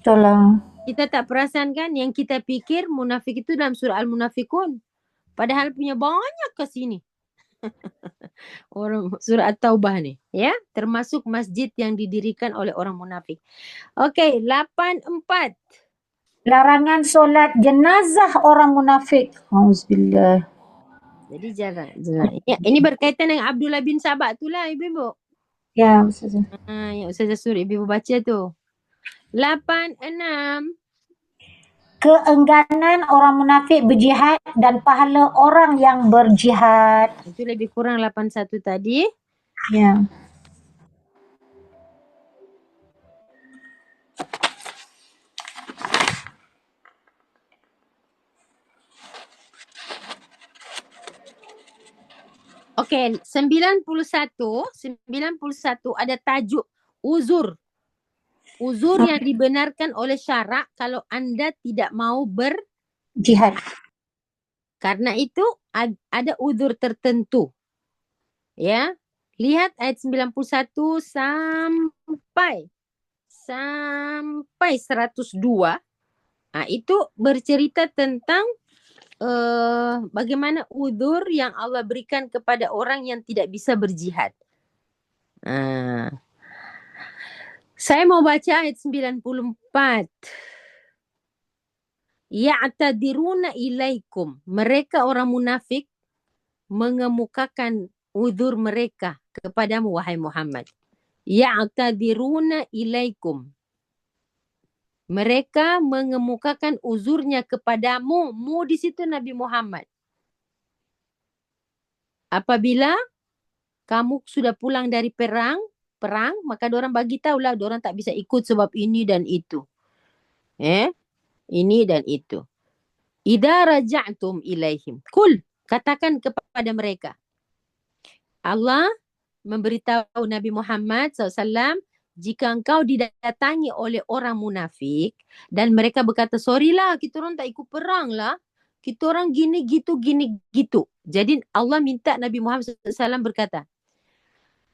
Betul lah. Kita tak perasan kan yang kita fikir munafik itu dalam surah Al-Munafikun. Padahal punya banyak ke sini. Orang surah At-Taubah ni. Ya. Termasuk masjid yang didirikan oleh orang munafik. Okey. 84. Larangan solat jenazah orang munafik. Auzubillah. Jadi jangan. Ya, ini berkaitan dengan Abdullah bin Sabah tu lah ibu-ibu. Ya, Ustazah. Yang Ustazah suruh ibu-ibu baca tu. 86. Keengganan orang munafik berjihad dan pahala orang yang berjihad. Itu lebih kurang 81 tadi. Ya. Okey, 91 ada tajuk uzur. Uzur yang dibenarkan oleh syarak kalau anda tidak mau Jihad. karena itu ada uzur tertentu. Ya. Lihat ayat 91 sampai 102. Itu bercerita tentang bagaimana uzur yang Allah berikan kepada orang yang tidak bisa berjihad. Saya mau baca ayat 94. Ya'tadiruna ilaikum. Mereka orang munafik mengemukakan uzur mereka kepadamu wahai Muhammad. Ya'tadiruna ilaikum. Mereka mengemukakan uzurnya kepadamu. Mu di situ Nabi Muhammad. Apabila kamu sudah pulang dari perang, maka diorang bagi tahulah diorang tak bisa ikut sebab ini dan itu. Ini dan itu. Idza raja'tum ilaihim. Kul, katakan kepada mereka. Allah memberitahu Nabi Muhammad SAW, jika engkau didatangi oleh orang munafik dan mereka berkata, sorry lah, kita orang tak ikut perang lah. Kita orang gini, gitu. Jadi Allah minta Nabi Muhammad SAW berkata,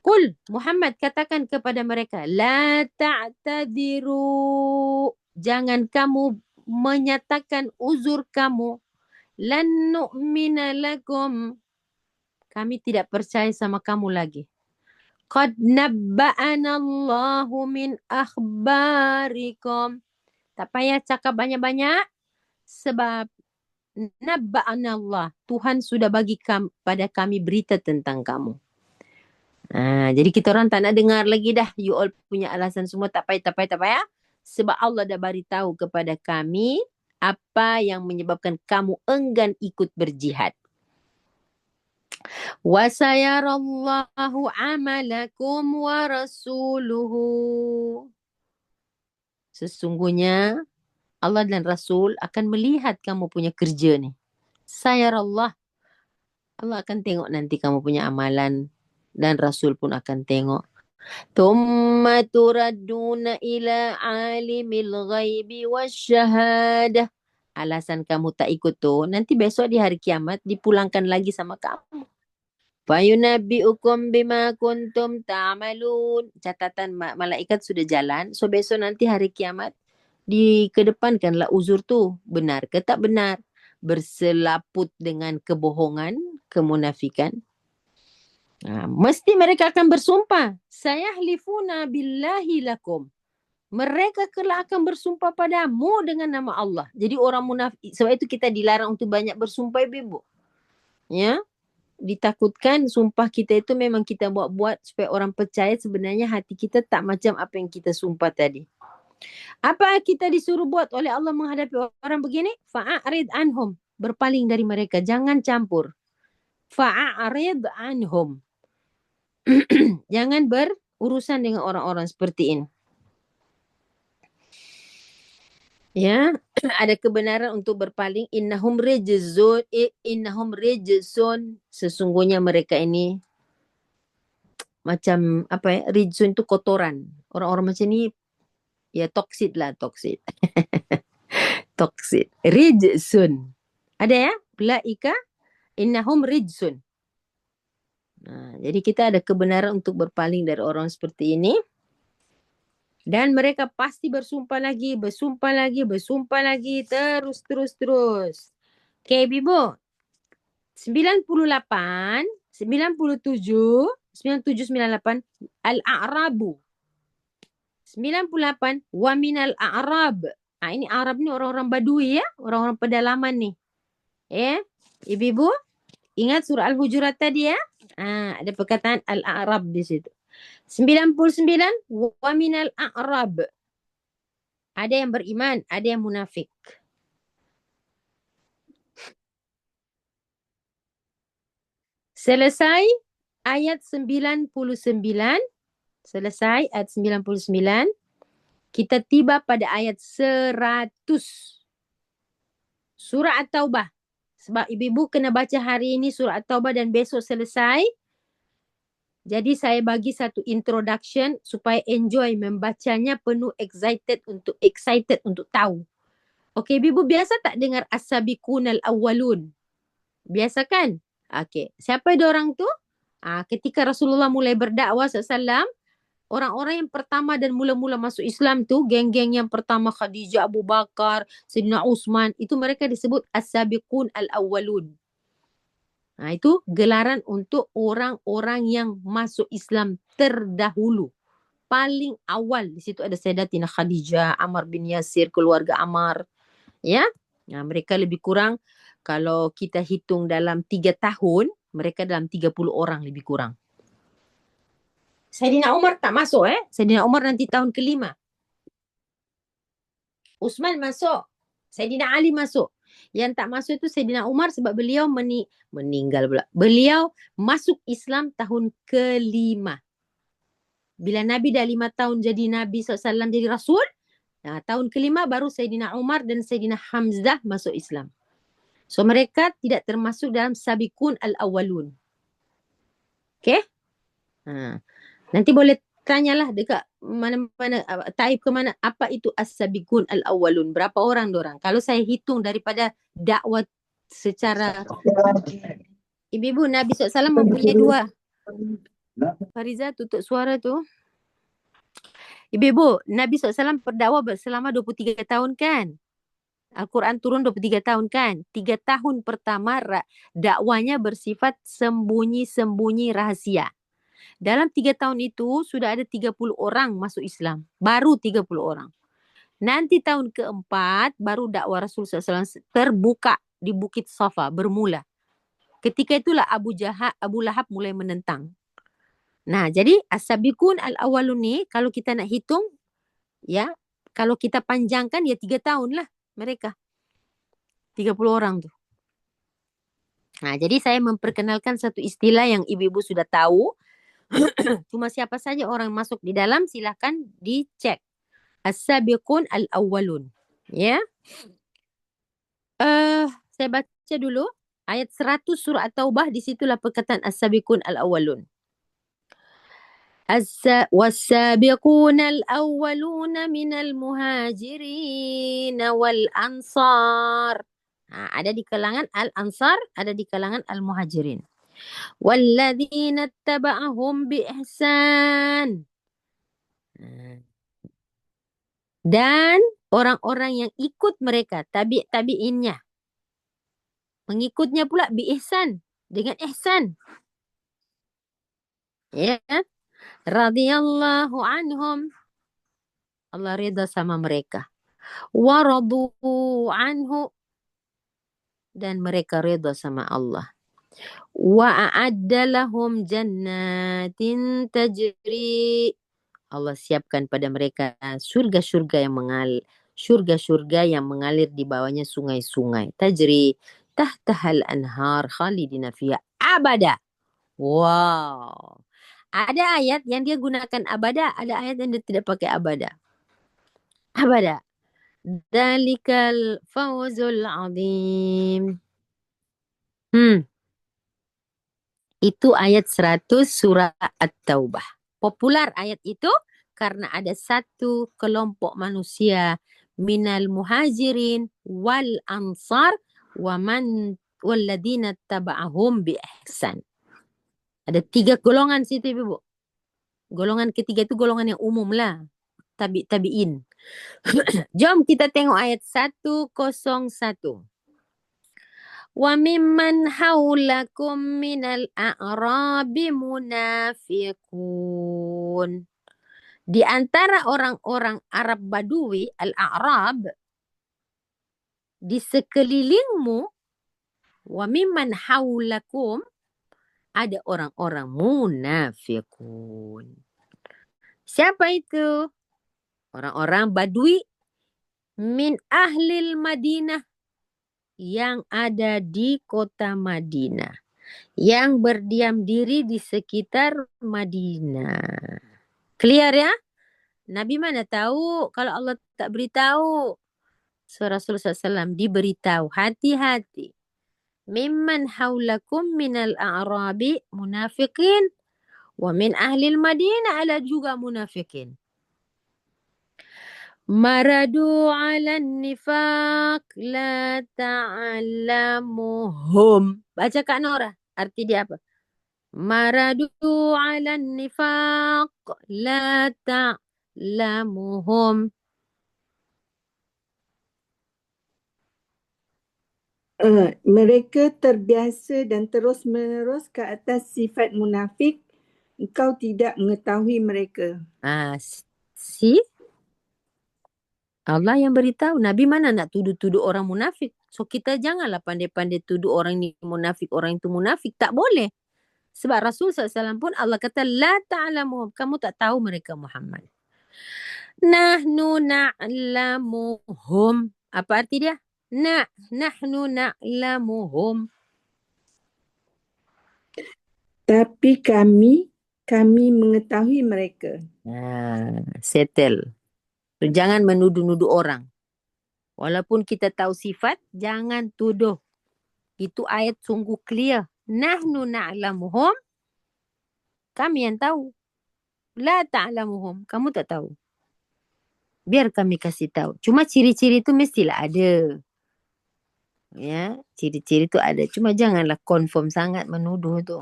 Kul, Muhammad katakan kepada mereka, la ta'tadiru. Jangan kamu menyatakan uzur kamu. Lan nu'mina lakum. Kami tidak percaya sama kamu lagi. Qad nabba'ana Allahu min akhbarikum. Tak payah cakap banyak-banyak. Sebab nabba'ana Allah. Tuhan sudah bagi pada kami berita tentang kamu. Jadi kita orang tak nak dengar lagi dah. You all punya alasan semua tak payah. Sebab Allah dah beritahu kepada kami apa yang menyebabkan kamu enggan ikut berjihad. Wa sayarallahu amalakum wa rasuluhu. Sesungguhnya Allah dan Rasul akan melihat kamu punya kerja ni. Sayarallah. Allah akan tengok nanti kamu punya amalan. Dan Rasul pun akan tengok. Thumma turadduna ila alimil ghaibi wasyahadah. Alasan kamu tak ikut tu, nanti besok di hari kiamat dipulangkan lagi sama kamu. Fayunabbi'ukum bima kuntum ta'malun. Catatan malaikat sudah jalan. So besok nanti hari kiamat dikedepankanlah uzur tu. Benar ke tak benar? Berselaput dengan kebohongan, kemunafikan. Mesti mereka akan bersumpah. Sayahlifuna billahi lakum. Mereka kelak akan bersumpah padamu dengan nama Allah. Jadi orang munafik. Sebab itu kita dilarang untuk banyak bersumpah, ibu. Ya. Ditakutkan sumpah kita itu memang kita buat-buat supaya orang percaya sebenarnya hati kita tak macam apa yang kita sumpah tadi. Apa kita disuruh buat oleh Allah menghadapi orang begini? Fa'arid anhum. Berpaling dari mereka. Jangan campur. Fa'arid anhum. Jangan berurusan dengan orang-orang seperti ini. Ya, ada kebenaran untuk berpaling. Innahum rijzun. Sesungguhnya mereka ini macam apa ya? Rijzun itu kotoran. Orang-orang macam ni ya toksid lah, toksid. Toksid. Rijzun. Ada ya? Ulaika innahum rijzun. Jadi kita ada kebenaran untuk berpaling dari orang seperti ini. Dan mereka pasti bersumpah lagi. Terus. Okay, Bibo. 98, 97, 97, 98. Al-A'rabu. 98. Wa minal a'rab. Ini Arab ni orang-orang Badui ya. Orang-orang pedalaman ni. Ibu-ibu. Ingat surah Al-Hujurat tadi ya. Ada perkataan Al-A'rab di situ. 99. Wa minal a'rab. Ada yang beriman, ada yang munafik. Selesai ayat 99. Selesai ayat 99. Kita tiba pada ayat 100. Surah At-Taubah. Sebab ibu-ibu kena baca hari ini surah At-Taubah dan besok selesai. Jadi saya bagi satu introduction supaya enjoy membacanya, penuh excited untuk tahu. Okey, ibu biasa tak dengar as-sabiqunal awwalun? Biasa kan? Okey, siapa diorang tu? Ketika Rasulullah mulai berdakwah SAW, orang-orang yang pertama dan mula-mula masuk Islam tu, geng-geng yang pertama Khadijah, Abu Bakar, Sayyidina Uthman, itu mereka disebut as-sabiqun al-awwalun. Itu gelaran untuk orang-orang yang masuk Islam terdahulu. Paling awal di situ ada Sayyidatina Khadijah, Ammar bin Yasir, keluarga Ammar. Ya. Mereka lebih kurang kalau kita hitung dalam 3 tahun, mereka dalam 30 orang lebih kurang. Sayyidina Umar tak masuk Sayyidina Umar nanti tahun ke-5. Uthman masuk. Sayyidina Ali masuk. Yang tak masuk itu Sayyidina Umar sebab beliau meninggal pula. Beliau masuk Islam tahun ke-5. Bila Nabi dah 5 tahun jadi Nabi SAW, jadi Rasul, tahun ke-5 baru Sayyidina Umar dan Sayyidina Hamzah masuk Islam. So mereka tidak termasuk dalam Sabiqun al-Awwalun. Okay? Nanti boleh tanyalah dekat mana-mana, taib ke mana, apa itu as-sabiqun al-awwalun, berapa orang diorang. Kalau saya hitung daripada dakwah secara ibu-ibu, Nabi SAW mempunyai 2. Fariza tutup suara tu. Ibu-ibu, Nabi SAW berdakwah selama 23 tahun kan? Al-Quran turun 23 tahun kan? 3 tahun pertama dakwanya bersifat sembunyi-sembunyi rahasia. Dalam 3 tahun itu sudah ada 30 orang masuk Islam. Baru 30 orang. Nanti tahun ke-4 baru dakwah Rasulullah SAW terbuka di Bukit Safa bermula. Ketika itulah Abu Lahab mulai menentang. Jadi as-sabiqun al-awwalun ni kalau kita nak hitung ya, kalau kita panjangkan ya 3 tahun lah mereka. 30 orang tu. Jadi saya memperkenalkan satu istilah yang ibu-ibu sudah tahu. Cuma siapa saja orang masuk di dalam silahkan dicek. As-sabiqun al-awwalun. Ya. Saya baca dulu ayat 100 surah At-Taubah, di situlah perkataan as-sabiqun al-awwalun. والسابقون الأولون من المهاجرين والأنصار. Ada di kalangan al-ansar, ada di kalangan al-muhajirin. Walladzina taba'ahum biihsan. Dan orang-orang yang ikut mereka, tabi'innya. Mengikutnya pula biihsan, dengan ihsan. Ya. Radhiyallahu anhum. Allah ridha sama mereka. Wa radu anhu. Dan mereka ridha sama Allah. Wa a'adda lahum jannatin tajri. Allah siapkan pada mereka surga-surga yang mengalir di bawahnya sungai-sungai. Tajri tahtahal anhar khalidina fiha abada. Wow. Ada ayat yang dia gunakan abada, ada ayat yang dia tidak pakai abada. Abada. Dalikal fawzul azim. Itu ayat 100 surah At-Taubah. Popular ayat itu karena ada satu kelompok manusia minal muhajirin wal ansar wa man walladina taba'ahum bi ihsan. Ada 3 golongan situ Ibu. Golongan ketiga itu golongan yang umum lah. Tabi'in. Jom kita tengok ayat 101. Wa mimman haulakum minal a'rabi munafiqun. Di antara orang-orang Arab Badui, al-A'rab, di sekelilingmu, wa mimman haulakum, ada orang-orang munafiqun. Siapa itu? Orang-orang Badui min ahlil Madinah, yang ada di kota Madinah, yang berdiam diri di sekitar Madinah. Clear ya? Nabi mana tahu kalau Allah tak beritahu? So, Rasulullah SAW diberitahu, hati-hati. Mimman haulakum minal a'rabi munafiqin, wa min ahlil Madinah ada juga munafiqin. Maradu 'alan nifaq la ta'lamuhum. Baca Kak Nora. Arti dia apa? Maradu 'alan nifaq la ta'lamuhum. Mereka terbiasa dan terus-menerus ke atas sifat munafik. Engkau tidak mengetahui mereka. Si Allah yang beritahu. Nabi mana nak tuduh-tuduh orang munafik. So kita janganlah pandai-pandai tuduh orang ni munafik, orang itu munafik. Tak boleh. Sebab Rasul SAW pun Allah kata, La ta'lamuhum. Kamu tak tahu mereka Muhammad. Nahnu na'lamuhum. Apa arti dia? Nahnu na'lamuhum. Tapi kami mengetahui mereka. Settle. So, jangan menuduh-nuduh orang. Walaupun kita tahu sifat, jangan tuduh. Itu ayat sungguh clear. Nahnu na'lamuhum. Kami yang tahu. La ta'lamuhum. Kamu tak tahu. Biar kami kasih tahu. Cuma ciri-ciri itu mestilah ada. Ya, ciri-ciri itu ada. Cuma janganlah confirm sangat menuduh tu.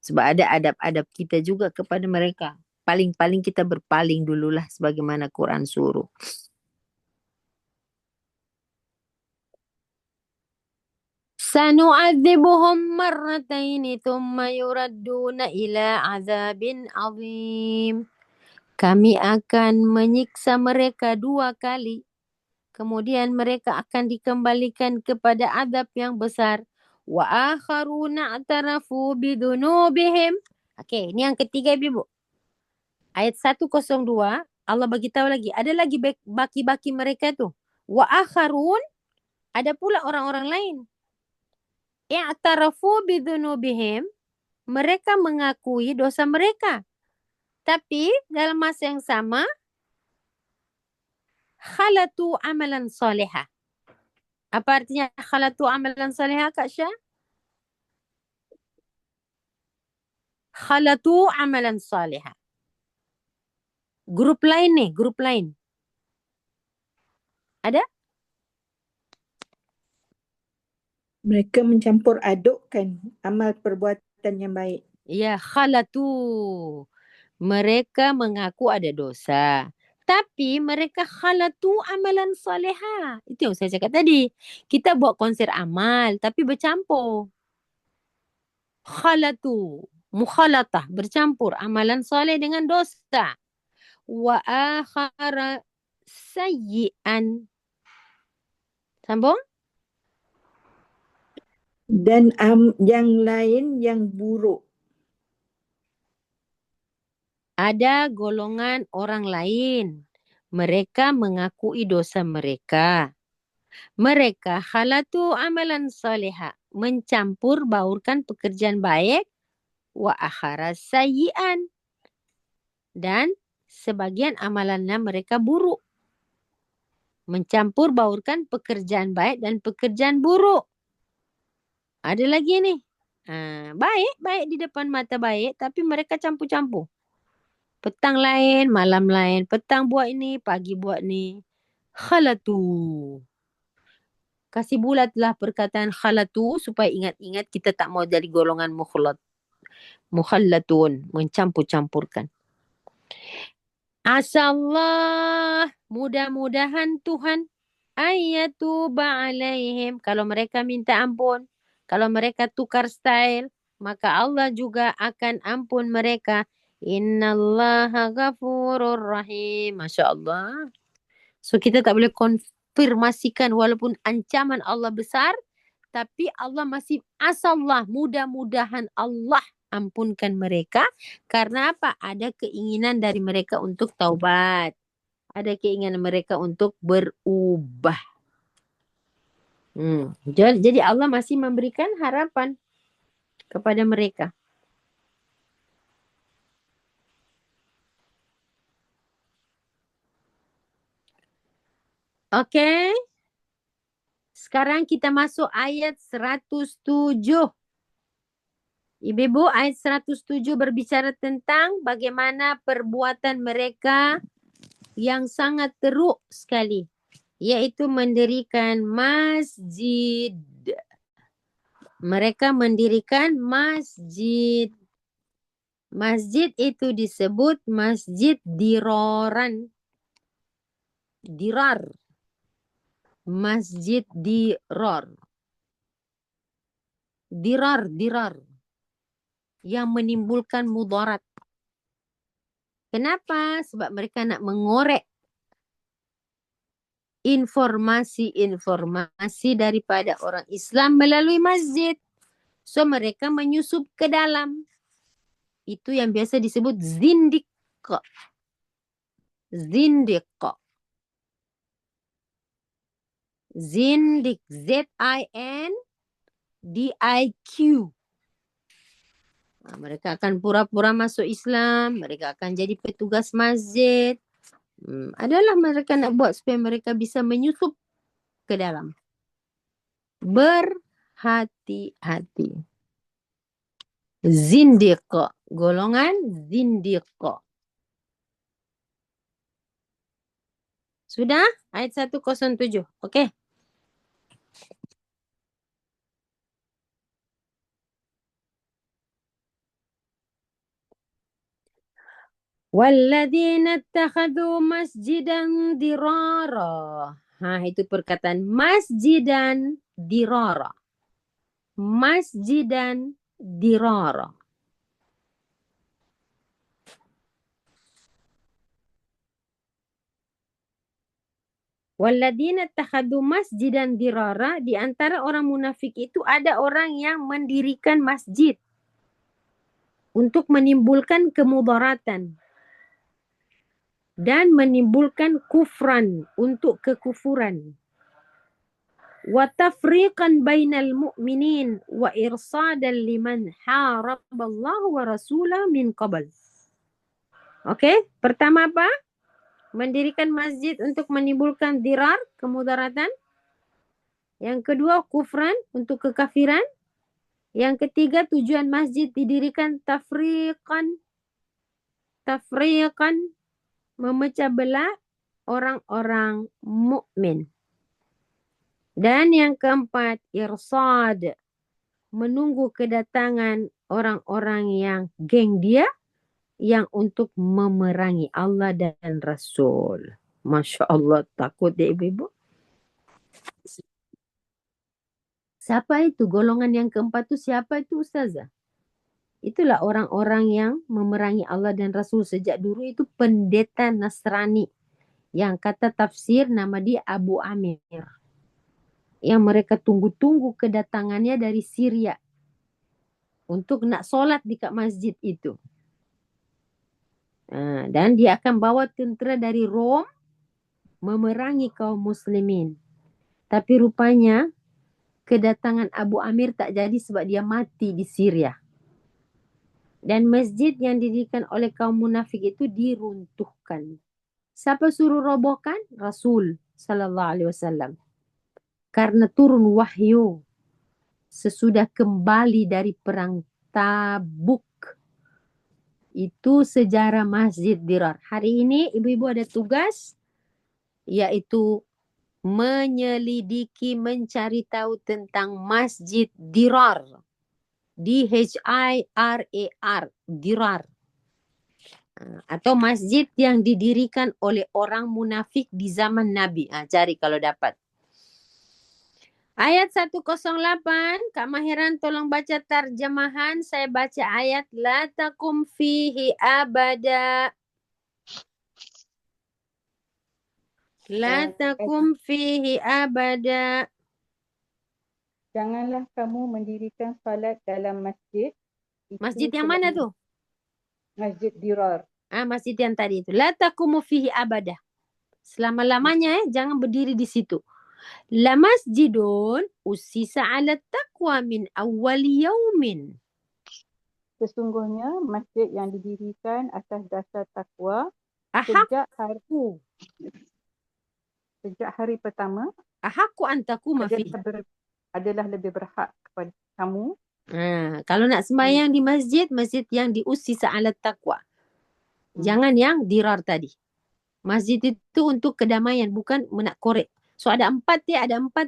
Sebab ada adab-adab kita juga kepada mereka. Paling-paling kita berpaling dululah sebagaimana Quran suruh. Sanu'adzibuhum marrataini thumma yuradduna ila azabin azim. Kami akan menyiksa mereka 2 kali. Kemudian mereka akan dikembalikan kepada azab yang besar. Wa akharuna atarafu bidunubihim. Okey, ini yang ketiga Ibu. Ayat 102, Allah bagi tahu lagi. Ada lagi baki-baki mereka tu. Wa akharun, ada pula orang-orang lain. I'tarafu bidunubihim, mereka mengakui dosa mereka. Tapi dalam masa yang sama, Khalatu amalan salihah. Apa artinya khalatu amalan salihah, Kak Syah? Khalatu amalan salihah. Grup lain nih, grup lain. Ada? Mereka mencampur adukkan amal perbuatan yang baik. Ya, khalatu. Mereka mengaku ada dosa. Tapi mereka khalatu amalan salihah. Itu yang saya cakap tadi. Kita buat konser amal tapi bercampur. Khalatu. Mukhalatah. Bercampur amalan salih dengan dosa. Wa akhara sayyi'an. Sambung? Dan yang lain yang buruk. Ada golongan orang lain. Mereka mengakui dosa mereka. Mereka khalatu amalan salihah. Mencampur baurkan pekerjaan baik. Wa akhara sayyi'an. Dan sebagian amalannya mereka buruk. Mencampur baurkan pekerjaan baik dan pekerjaan buruk. Ada lagi nih. Baik di depan mata baik tapi mereka campur-campur. Petang lain, malam lain. Petang buat ini, pagi buat ni. Khalatu. Kasih bulatlah perkataan khalatu supaya ingat-ingat kita tak mau jadi golongan mukhallatun. Mencampur-campurkan. Asallah. Mudah-mudahan Tuhan. Ayatuba alaihim. Kalau mereka minta ampun. Kalau mereka tukar style. Maka Allah juga akan ampun mereka. Innallaha ghafurur rahim. Masya Allah. So kita tak boleh konfirmasikan walaupun ancaman Allah besar. Tapi Allah masih asallah. Mudah-mudahan Allah ampunkan mereka. Karena apa? Ada keinginan dari mereka untuk taubat. Ada keinginan mereka untuk berubah. Jadi Allah masih memberikan harapan kepada mereka. Okey. Sekarang kita masuk ayat 107. Ibu-ibu, ayat 107 berbicara tentang bagaimana perbuatan mereka yang sangat teruk sekali. Iaitu mendirikan masjid. Mereka mendirikan masjid. Masjid itu disebut masjid diraran. Dirar. Masjid dirar. Dirar. Yang menimbulkan mudarat. Kenapa? Sebab mereka nak mengorek informasi daripada orang Islam melalui masjid. So mereka menyusup ke dalam. Itu yang biasa disebut zindiq. Zindiq. Zindiq. Z-I-N-D-I-Q. Mereka akan pura-pura masuk Islam. Mereka akan jadi petugas masjid. Adalah mereka nak buat supaya mereka bisa menyusup ke dalam. Berhati-hati. Zindiq. Golongan zindiq. Sudah? Ayat 107. Okey. Walladzina ittakhadhu masjidan dirara. Itu perkataan masjidan dirara. Masjidan dirara. Walladzina ittakhadhu masjidan dirara. Di antara orang munafik itu ada orang yang mendirikan masjid untuk menimbulkan kemudaratan. Dan menimbulkan kufran untuk kekufuran. Wa tafriqan bainal mu'minin wa irsadan liman haraballahu wa rasulahu min qabl. Okey, pertama apa? mendirikan masjid untuk menimbulkan dirar, kemudaratan. Yang kedua, kufran, untuk kekafiran. Yang ketiga, tujuan masjid didirikan tafriqan, memecah belah orang-orang mukmin. Dan yang keempat, irsad, menunggu kedatangan orang-orang yang geng dia yang untuk memerangi Allah dan Rasul. Masya Allah, takut ya ibu-ibu. Siapa itu? Golongan yang keempat itu siapa itu Ustazah? Itulah orang-orang yang memerangi Allah dan Rasul. Sejak dulu itu pendeta Nasrani. Yang kata tafsir nama dia Abu Amir. Yang mereka tunggu-tunggu kedatangannya dari Syria. Untuk nak solat di masjid itu. Dan dia akan bawa tentera dari Rom memerangi kaum muslimin. Tapi rupanya kedatangan Abu Amir tak jadi sebab dia mati di Syria. Dan masjid yang didirikan oleh kaum munafik itu diruntuhkan. Siapa suruh robohkan? Rasul sallallahu alaihi wasallam. Karena turun wahyu sesudah kembali dari perang Tabuk. Itu sejarah Masjid Dirar. Hari ini ibu-ibu ada tugas yaitu menyelidiki, mencari tahu tentang Masjid Dirar. D-H-I-R-A-R, Dirar. Atau masjid yang didirikan oleh orang munafik di zaman Nabi. Cari kalau dapat. Ayat 108, Kak Mahiran tolong baca terjemahan. Saya baca ayat, La takum fihi abada. La takum fihi abada. Janganlah kamu mendirikan salat dalam masjid. Masjid yang mana tu? Masjid Dirar. Masjid yang tadi itu. La takumu fihi abada. Selama-lamanya jangan berdiri di situ. La masjidun usisa ala taqwa min awal yaumin. Sesungguhnya masjid yang didirikan atas dasar takwa sejak hari pertama. Ahaku antakuma fihi. Adalah lebih berhak kepada kamu. Kalau nak sembahyang di masjid, masjid yang diusisa ala taqwa. Jangan yang dirar tadi. Masjid itu untuk kedamaian, bukan nak korek. So ada 4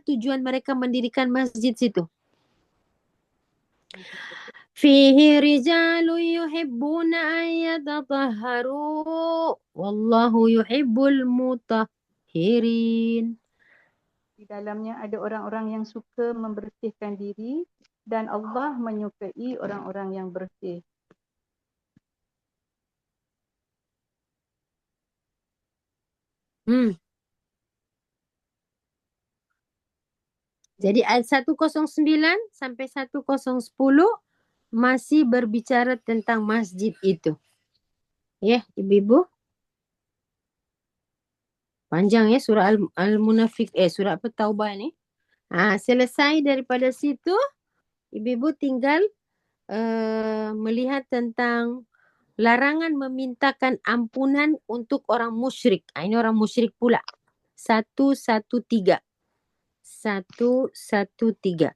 tujuan mereka mendirikan masjid situ. Fihi rijalu yuhibbuna ayyatatahharu. Wallahu yuhibbul mutahhirin. Di dalamnya ada orang-orang yang suka membersihkan diri dan Allah menyukai orang-orang yang bersih. Jadi ayat 109 sampai 1010 masih berbicara tentang masjid itu. Ya, ibu-ibu. Panjang ya surah Al-Munafiq, surah Taubah ni. Selesai daripada situ, ibu-ibu tinggal melihat tentang larangan memintakan ampunan untuk orang musyrik. Ini orang musyrik pula. 113. 103.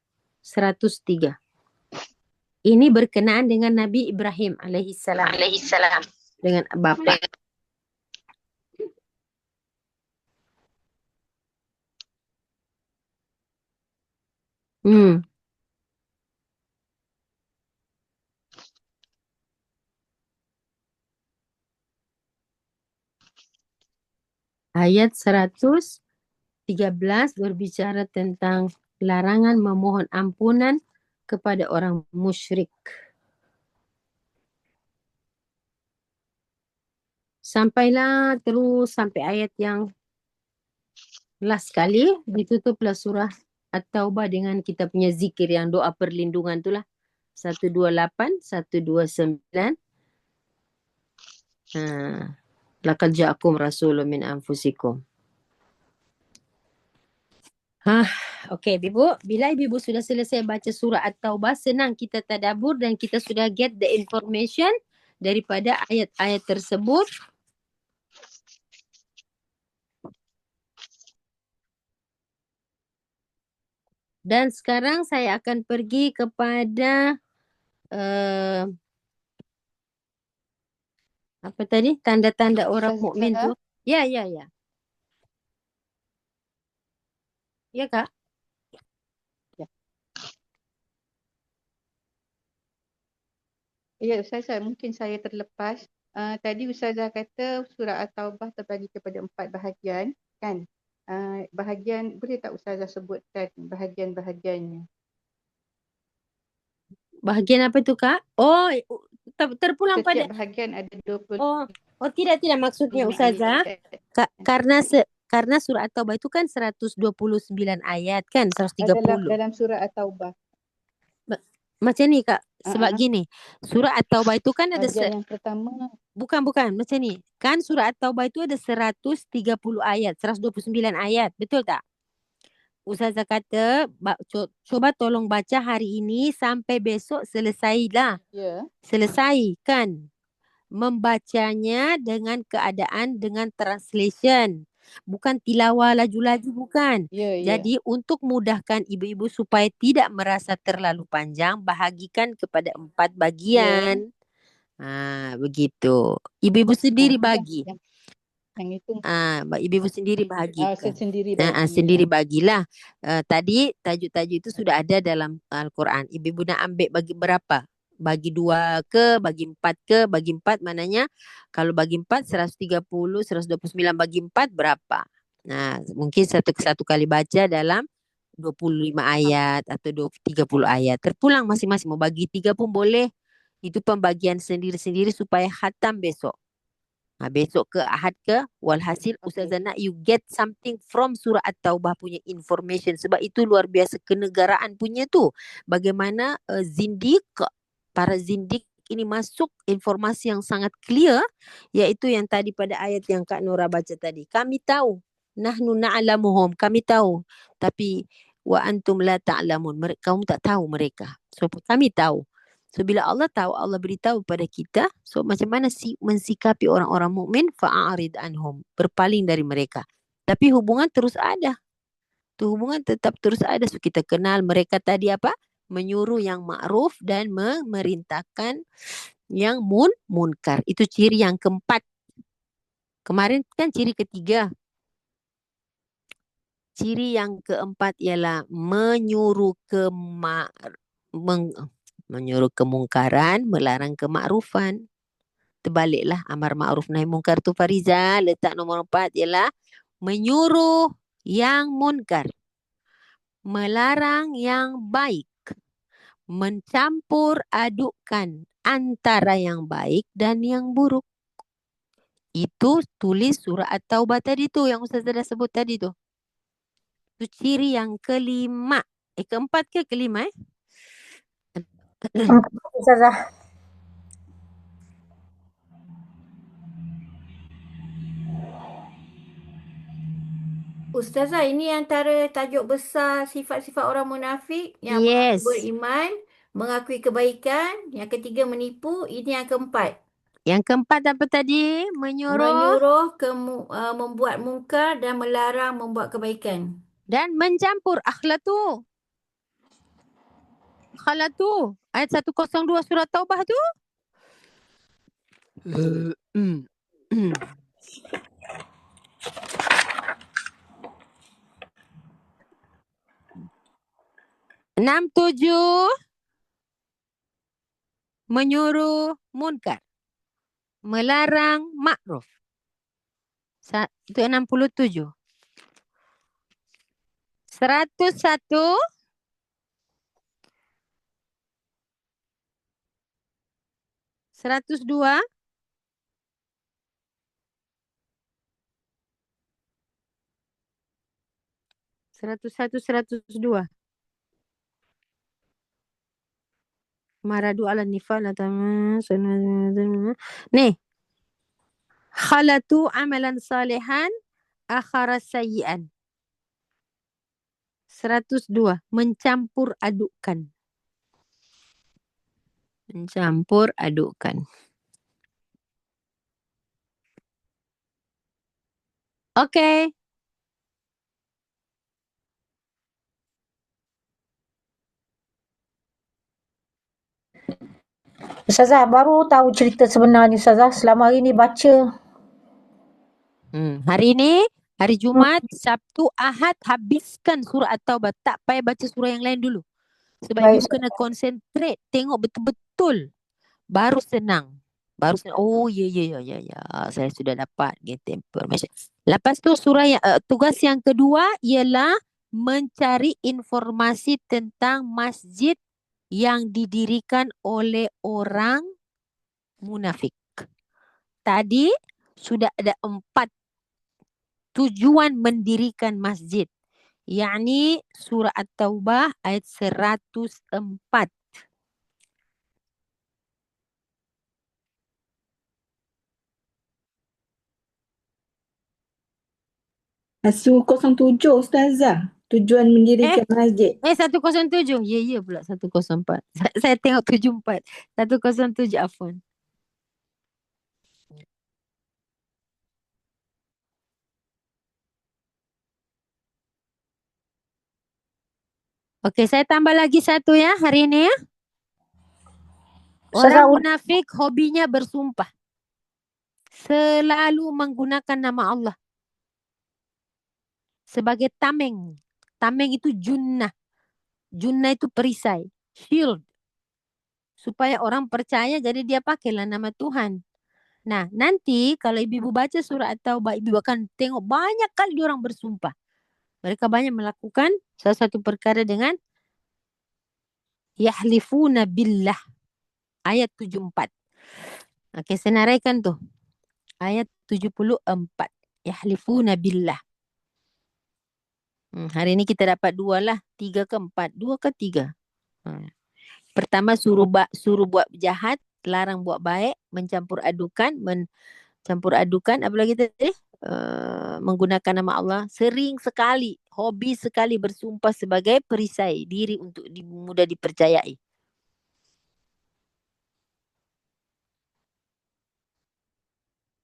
Ini berkenaan dengan Nabi Ibrahim alaihissalam. Dengan bapa. Ayat 113 berbicara tentang larangan memohon ampunan kepada orang musyrik. Sampailah terus sampai ayat yang last kali, ditutuplah surah At-Taubah dengan kita punya zikir yang doa perlindungan itulah. 128, 129. Laqad ja'akum rasulun min anfusikum. Okey, ibu. Bila ibu sudah selesai baca surah At-Taubah, senang kita tadabbur dan kita sudah get the information daripada ayat-ayat tersebut. Dan sekarang saya akan pergi kepada apa tadi? Tanda-tanda orang mukmin tu. Ustazah, Ya, ya, ya. Ya, Kak. ya. Ya, Ustazah, mungkin saya terlepas. Tadi Ustazah kata surah At-Taubah terbagi kepada 4 bahagian, kan? Bahagian, boleh tak Ustazah sebutkan bahagian-bahagiannya? Bahagian apa tu, Kak? Oh, terpulang pada. Setiap bahagian ada 25 Oh, tidak maksudnya Ustazah. ayat. Karena surah At-Taubah itu kan 129 ayat kan, 130. Dalam surah At-Taubah. Macam ni, Kak. Sebab Uh-uh. gini, surah At-Taubah itu kan ada Bahagian yang pertama, bukan macam ni. Kan surah At-Taubah itu ada 130 ayat, 129 ayat. Betul tak? Ustazah kata, cuba tolong baca hari ini sampai besok selesailah. ya. Selesai kan? Membacanya dengan keadaan dengan translation. Bukan tilawah laju-laju, bukan. Ya. Jadi untuk mudahkan ibu-ibu supaya tidak merasa terlalu panjang, bahagikan kepada 4 bagian. Begitu. Ibu-ibu sendiri bagi. Yang itu Ibu-ibu sendiri bahagikan. sendiri bagi. Sendiri bagilah. Tadi tajuk-tajuk itu sudah ada dalam Al-Quran. Ibu-ibu nak ambil bagi berapa? Bagi 2 ke, bagi 4 ke, bagi 4 maknanya kalau bagi 4 130, 129 bagi 4 berapa? Nah, mungkin satu kali baca dalam 25 ayat atau 30 ayat. Terpulang masing-masing. Mau bagi 3 pun boleh. Itu pembagian sendiri-sendiri supaya khatam besok. Besok ke Ahad ke, walhasil Ustazah nak you get something from surah At-Taubah punya information. Sebab itu luar biasa kenegaraan punya tu. Bagaimana para zindik ini masuk informasi yang sangat clear, iaitu yang tadi pada ayat yang Kak Nora baca tadi. Kami tahu, nahnu na'lamuhum, kami tahu. Tapi wa antum la ta'lamun, kamu tak tahu mereka. So kami tahu. So bila Allah tahu, Allah beritahu pada kita, so macam mana mensikapi orang-orang mukmin, fa'arid anhum, berpaling dari mereka. Tapi hubungan terus ada. Tu hubungan tetap terus ada. So kita kenal mereka tadi apa? Menyuruh yang ma'ruf dan memerintahkan yang munkar. Itu ciri yang keempat. Kemarin kan ciri ketiga. Ciri yang keempat ialah menyuruh kemungkaran, melarang kemakrufan. Terbaliklah, amar ma'ruf nahi munkar tu Fariza. Letak nombor 4 ialah menyuruh yang munkar, melarang yang baik, mencampur adukkan antara yang baik dan yang buruk. Itu tulis surah At-Taubah tadi tu yang Ustazah dah sebut tadi tu. Itu ciri yang kelima. Keempat ke kelima? Ustazah. Ustazah, ini antara tajuk besar sifat-sifat orang munafik yang mengaku beriman, mengakui kebaikan, yang ketiga menipu, ini yang keempat. Yang keempat apa tadi? Menyuruh membuat mungkar dan melarang membuat kebaikan. Dan mencampur akhlatu. Akhlatu. Ayat 102 surah Taubah tu. Enam tujuh. Menyuruh munkar. Melarang makruf. Itu 67. 101. 102. 101, 102. Maradu ala nifal atau nih. Khalatu amalan salihan akhara sayyi'an. 102. Mencampur adukkan. Mencampur adukkan. Okey. Ustazah, baru tahu cerita sebenar ni Ustazah. Selama hari ni baca. Hari ni, hari Jumaat, Sabtu, Ahad, habiskan surah At-Taubah. Tak payah baca surah yang lain dulu. Sebab Baik, you kena concentrate, tengok betul-betul. Baru senang. Oh, ya. Saya sudah dapat get information. Lepas tu tugas yang kedua ialah mencari informasi tentang masjid yang didirikan oleh orang munafik. Tadi sudah ada 4 tujuan mendirikan masjid. Yakni surah At-Taubah ayat 104. Asu 07 Ustazah. Tujuan mendirikan masjid. 107. Ya pula 104. Saya tengok 74. 107 afwan. Okey, saya tambah lagi satu ya hari ini ya. Ustazah, Orang munafik hobinya bersumpah. Selalu menggunakan nama Allah sebagai tameng. Tameng itu junnah. Junnah itu perisai. Shield. Supaya orang percaya jadi dia pakailah nama Tuhan. Nah, nanti kalau ibu baca surah At-Taubah, ibu akan tengok banyak kali orang bersumpah. Mereka banyak melakukan salah satu perkara dengan yahlifuna billah. Ayat 74. Okey, saya naraikan tu. Ayat 74. Yahlifuna billah. Hari ni kita dapat 2 lah. 3 ke 4? 2 ke 3? Pertama suruh buat jahat, larang buat baik, mencampur adukan, apa lagi tadi? Menggunakan nama Allah. Sering sekali, hobi sekali bersumpah sebagai perisai diri untuk mudah dipercayai.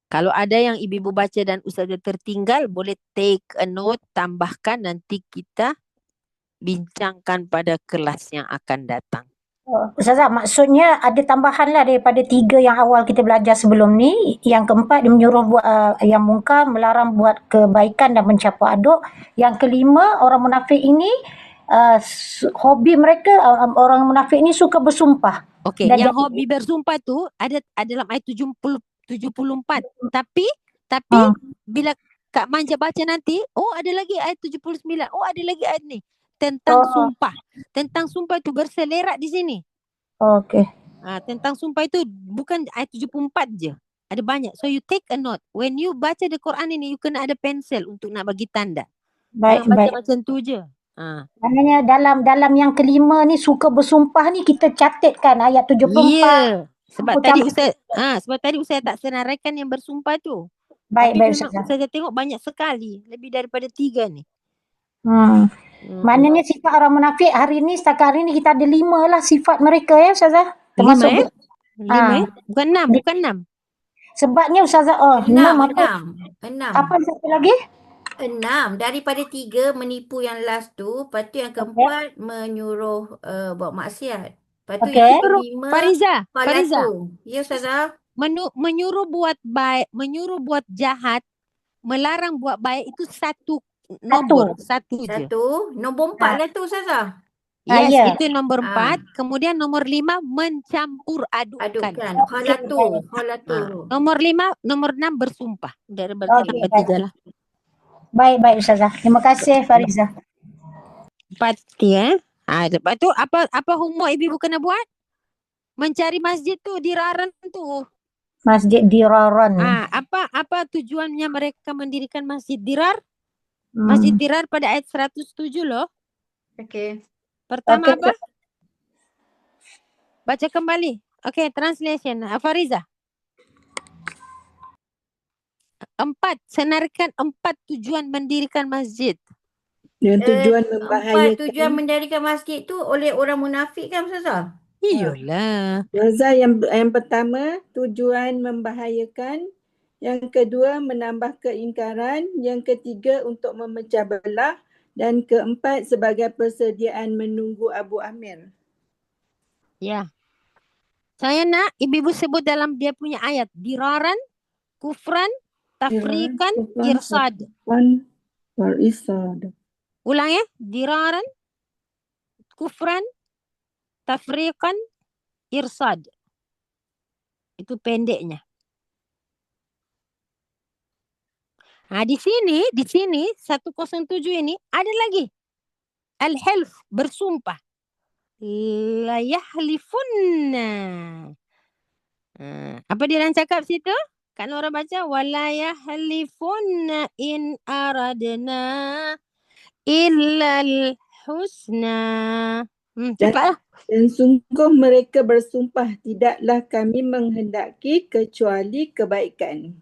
Kalau ada yang ibu baca dan ustazah tertinggal, boleh take a note, tambahkan, nanti kita bincangkan pada kelas yang akan datang. Ustazah, maksudnya ada tambahan lah daripada 3 yang awal kita belajar sebelum ni. Yang keempat, dia menyuruh buat yang mungkar, melarang buat kebaikan dan mencampur aduk. Yang kelima, orang munafik ini, hobi mereka, orang munafik ini suka bersumpah. Okey, yang hobi bersumpah tu ada dalam ayat 74. Tapi bila Kak Manja baca nanti, ada lagi ayat 79. Ada lagi ayat ni. Tentang sumpah. Tentang sumpah itu berselerak di sini. Okey. Tentang sumpah itu bukan ayat 74 je. Ada banyak. So you take a note. When you baca the Quran ini, you kena ada pensel untuk nak bagi tanda. Baik. Baca macam tu je. Maknanya dalam yang kelima ni suka bersumpah ni kita catatkan ayat 74. Ya. Sebab tadi Ustaz tak senaraikan yang bersumpah tu. Baik, Tapi Ustazah. memang Ustazah tengok banyak sekali. Lebih daripada 3 ni. Maknanya sifat orang munafik hari ni, setakat hari ni kita ada 5 lah sifat mereka ya Ustazah. Termasuk 5 Bukan 6. Sebabnya Ustazah, 6 apa? 6. Apa satu lagi? 6. Daripada 3 menipu yang last tu. Lepas tu yang keempat menyuruh buat maksiat. Lepas tu yang kelima Fariza. Ya Ustazah. Menyuruh buat baik, menyuruh buat jahat, melarang buat baik itu satu nombor. Satu je. Nombor 4 lah tu Ustazah. Yes, itu nombor 4. Kemudian nombor 5 mencampur adukan. Khalatu. Nomor 5, nomor 6 bersumpah. Berarti tambah 3 lah. Baik Ustazah. Terima kasih Fariza. 4 lepas tu apa homework ibu kena buat? Mencari masjid tu, diraran tu. Masjid Diraran. Apa tujuannya mereka mendirikan Masjid Dirar? Masjid Dirar pada ayat 107 loh. Okey. Pertama apa? Baca kembali. Okey, translation. Fariza. 4. Senaraikan 4 tujuan mendirikan masjid. Dengan tujuan membahayakan. 4 tujuan mendirikan masjid tu oleh orang munafik kan Ustazah? Iyalah. Ustazah, yang pertama tujuan membahayakan, yang kedua menambah keingkaran, yang ketiga untuk memecah belah, dan keempat sebagai persediaan menunggu Abu Amir. Ya. Saya nak ibu-ibu sebut dalam dia punya ayat. Diraran, kufran, tafrikan, irsad. Ulang ya. Diraran, kufran, tafrikan, irsad. Itu pendeknya. Nah, di sini 107 ini ada lagi. Al-hilf, bersumpah. La yahlifunna. Apa dia orang cakap situ? Kan orang baca wala yahlifunna in aradna illal husna. Cepatlah. Dan sungguh mereka bersumpah tidaklah kami menghendaki kecuali kebaikan.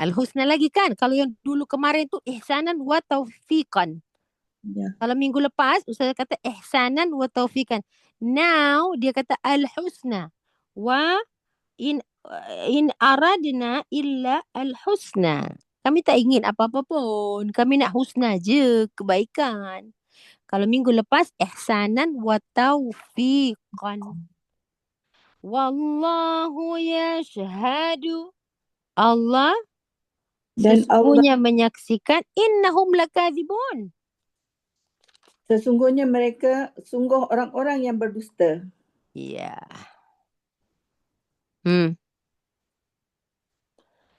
Al-husna lagi kan. Kalau yang dulu kemarin tu ihsanan wa taufiqan. Ya. Kalau minggu lepas Ustazah kata ihsanan wa taufiqan. Now dia kata al-husna wa in aradna illa al-husna. Kami tak ingin apa-apa pun. Kami nak husna je, kebaikan. Kalau minggu lepas ihsanan wa taufiqan. Wallahu yashhadu. Allah dan sesungguhnya Allah menyaksikan innahum lakadzibun. Sesungguhnya mereka sungguh orang-orang yang berdusta. Ya.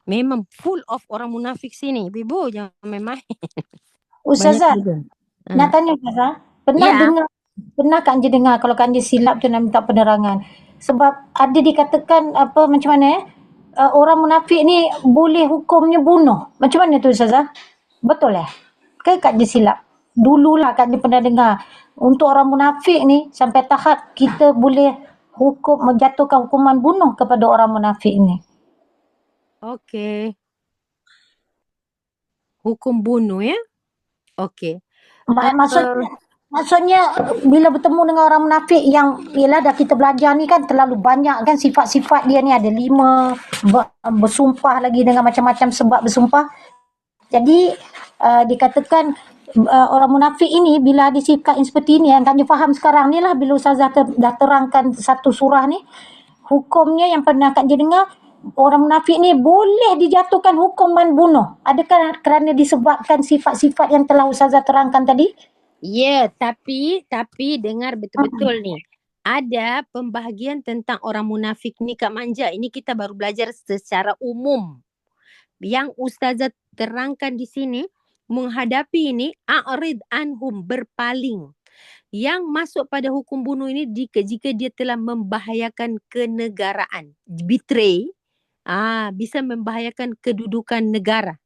Memang full of orang munafik sini. Ibu jangan main-main. Ustazah, nak tanya Ustazah, pernah Kak Anji dengar kalau Kak Anji silap tu nak minta penerangan. Sebab ada dikatakan apa macam mana orang munafik ni boleh hukumnya bunuh. Macam mana tu Ustazah? Betul ke Kak Anji silap? Dululah Kak Anji pernah dengar untuk orang munafik ni sampai tahap kita boleh menjatuhkan hukuman bunuh kepada orang munafik ni. Okey. Hukum bunuh ya? Okey. Maksudnya bila bertemu dengan orang munafik yang ialah dah kita belajar ni kan terlalu banyak kan sifat-sifat dia ni ada 5 bersumpah lagi dengan macam-macam sebab bersumpah. Jadi dikatakan orang munafik ini bila ada sikap seperti ini yang kami faham sekarang ni lah bila Ustazah dah terangkan satu surah ni hukumnya yang pernah Kak dengar orang munafik ni boleh dijatuhkan hukuman bunuh. Adakah kerana disebabkan sifat-sifat yang telah Ustazah terangkan tadi? Ya, tapi dengar betul-betul ni. Ada pembahagian tentang orang munafik ni Kak Manja. Ini kita baru belajar secara umum. Yang Ustazah terangkan di sini menghadapi ini a'rid anhum, berpaling. Yang masuk pada hukum bunuh ini jika dia telah membahayakan kenegaraan, betray, bisa membahayakan kedudukan negara.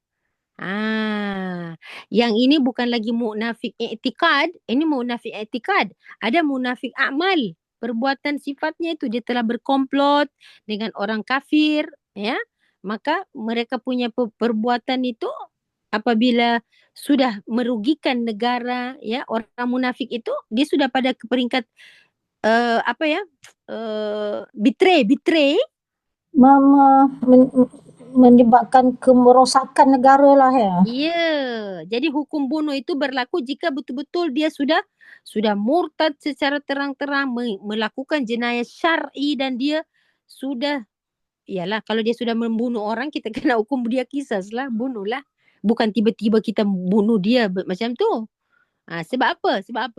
Yang ini bukan lagi munafik i'tikad, ini munafik i'tikad. Ada munafik amal, perbuatan sifatnya itu dia telah berkomplot dengan orang kafir, ya. Maka mereka punya perbuatan itu apabila sudah merugikan negara, ya, orang munafik itu dia sudah pada peringkat betray menyebabkan kemerosakan negara lah ya. Ya, jadi hukum bunuh itu berlaku jika betul-betul dia sudah murtad secara terang-terang melakukan jenayah syar'i dan dia sudah, iyalah kalau dia sudah membunuh orang kita kena hukum dia kisas lah, bunuhlah. Bukan tiba-tiba kita bunuh dia macam tu. Sebab apa? Sebab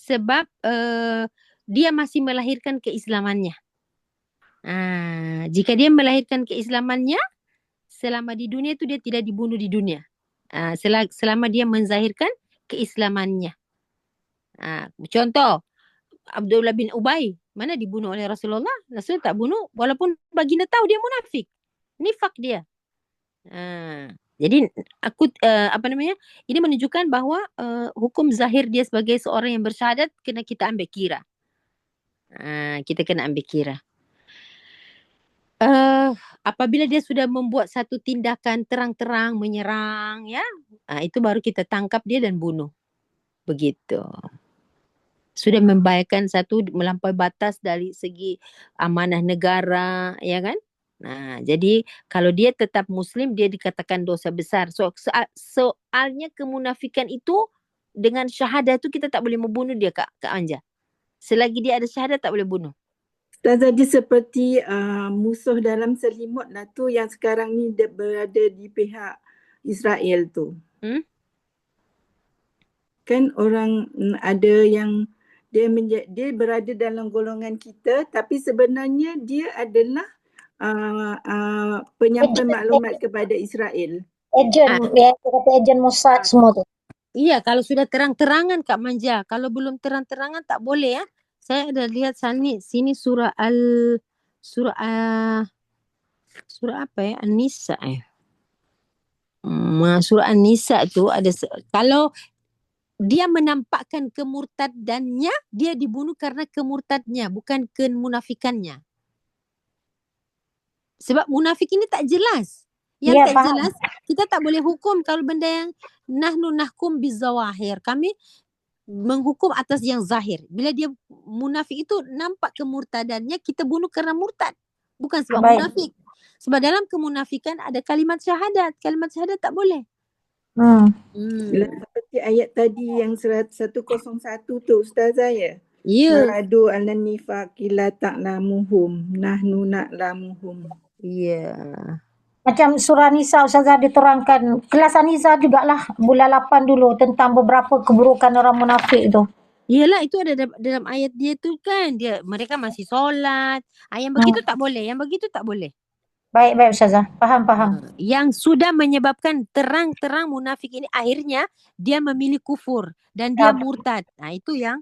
Sebab dia masih melahirkan keislamannya. Jika dia melahirkan keislamannya, selama di dunia itu dia tidak dibunuh di dunia. Selama dia menzahirkan keislamannya. Contoh, Abdullah bin Ubay, mana dibunuh oleh Rasulullah? Rasul tak bunuh, walaupun baginda tahu dia munafik. Nifak dia. Jadi ini menunjukkan bahawa hukum zahir dia sebagai seorang yang bersyahadat kena kita ambil kira. Kita kena ambil kira. Apabila dia sudah membuat satu tindakan terang-terang menyerang, ya, itu baru kita tangkap dia dan bunuh. Begitu. Sudah membahayakan satu, melampaui batas dari segi amanah negara, ya kan? Jadi kalau dia tetap Muslim, dia dikatakan dosa besar. Soalnya kemunafikan itu dengan syahadah itu kita tak boleh membunuh dia, Kak Anja. Selagi dia ada syahadat tak boleh bunuh. Ustazah, dia seperti musuh dalam selimut lah tu yang sekarang ni dia berada di pihak Israel tu. Kan orang ada yang dia berada dalam golongan kita, tapi sebenarnya dia adalah penyampai maklumat kepada Israel. Ejen, ya kata ejen Mossad semua tu. Iya, kalau sudah terang-terangan Kak Manja. Kalau belum terang-terangan tak boleh ya. Saya ada lihat sini surah surah apa ya? An-Nisa surah An-Nisa tu ada kalau dia menampakkan kemurtadannya, dia dibunuh karena kemurtadnya, bukan kemunafikannya. Sebab munafik ini tak jelas. Yang tak jelas, kita tak boleh hukum kalau benda yang nahnu nahkum bizawahir. Kami menghukum atas yang zahir. Bila dia munafik itu nampak kemurtadannya, kita bunuh karena murtad. Bukan sebab munafik. Sebab dalam kemunafikan ada kalimat syahadat. Kalimat syahadat tak boleh. Seperti ayat tadi yang 101 tu Ustazah ya? Ya. Maradu ala nifaqi la ta'lamuhum nahnu na'lamuhum. Ya. Macam surah Nisa Ustazah diterangkan. Kelas Nisa jugalah bulan 8 dulu tentang beberapa keburukan orang munafik tu. Yelah, itu ada dalam ayat dia tu kan. Mereka masih solat. Yang begitu tak boleh. Yang begitu tak boleh. Baik Ustazah. Faham. Yang sudah menyebabkan terang-terang munafik ini akhirnya dia memilih kufur dan dia murtad. Itu yang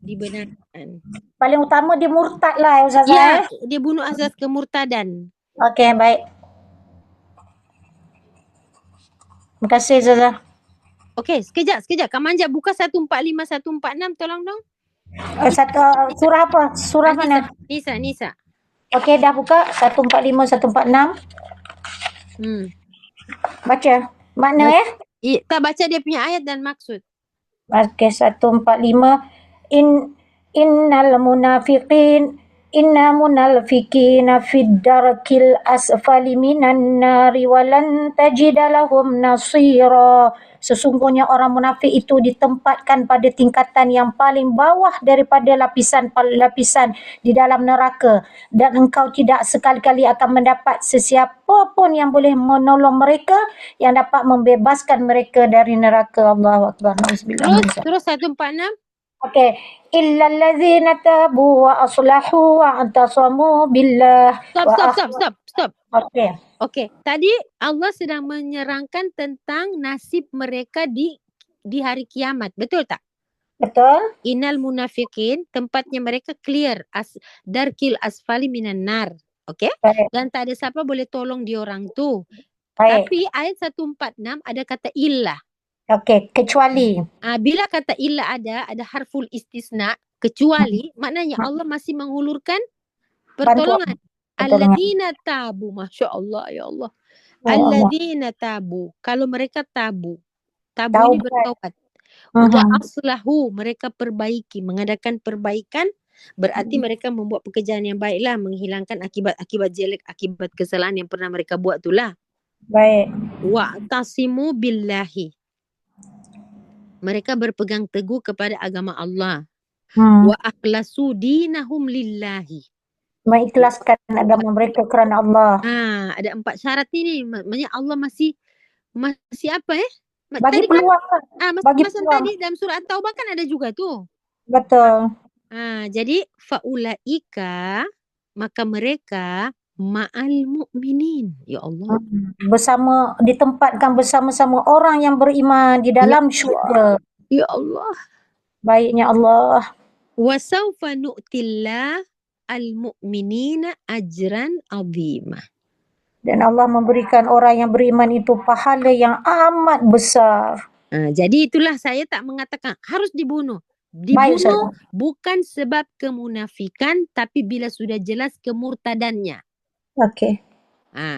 dibenarkan. Paling utama dia murtad lah Ustazah. Ya, dia bunuh asas kemurtadan. Okey, baik. Terima kasih Ustazah. Okey, sekejap. Kak Manja buka 145, 146 tolong dong. Surah apa? Surah mana? Nisa. Okey, dah buka 145, 146. Baca. Makna ya? Tak baca dia punya ayat dan maksud. Okey, 145. Inna munafiqina fid darkil asfali minan nari walan tajida lahum nasira. Sesungguhnya orang munafik itu ditempatkan pada tingkatan yang paling bawah daripada lapisan-lapisan di dalam neraka, dan engkau tidak sekali-kali akan mendapat sesiapa pun yang boleh menolong mereka, yang dapat membebaskan mereka dari neraka. Allahu Akbar. Terus 146. Okey, illal ladzina tabu wa aslahu wa antasamu billah. Stop. Okey. Tadi Allah sedang menyerangkan tentang nasib mereka di hari kiamat. Betul tak? Betul. Innal munafiqin, tempatnya mereka clear, darkil asfali minan nar. Okey? Dan tak ada siapa boleh tolong dia orang tu. Tapi ayat 146 ada kata illah. Okey, kecuali. Bila kata illa ada harful istisna, kecuali, maknanya Allah masih menghulurkan pertolongan. Alladzina tabu, Masya Allah, ya Allah. Alladzina tabu, kalau mereka tabu ini bertaubat. Wa aslahu, mereka perbaiki, mengadakan perbaikan, berarti mereka membuat pekerjaan yang baiklah, menghilangkan akibat jelek, akibat kesalahan yang pernah mereka buat itulah. Baik. Wa tasimu billahi, mereka berpegang teguh kepada agama Allah. Wa akhlasu dinahum lillahi, mengikhlaskan agama mereka kerana Allah. Ada 4 syarat ini. Maksudnya Allah masih apa bagi peluang. Bagi peluang. Tadi dalam surah At-Taubah kan ada juga tu. Betul. Jadi faulaika, maka mereka ma'al mu'minin. Ya Allah. Ditempatkan bersama-sama orang yang beriman di dalam syurga. Ya Allah. Baiknya Allah. Wa sawfa nu'tillah al-mu'minina ajran azimah. Dan Allah memberikan orang yang beriman itu pahala yang amat besar. Jadi itulah saya tak mengatakan harus dibunuh. Dibunuh bukan sebab kemunafikan, tapi bila sudah jelas kemurtadannya. Okey.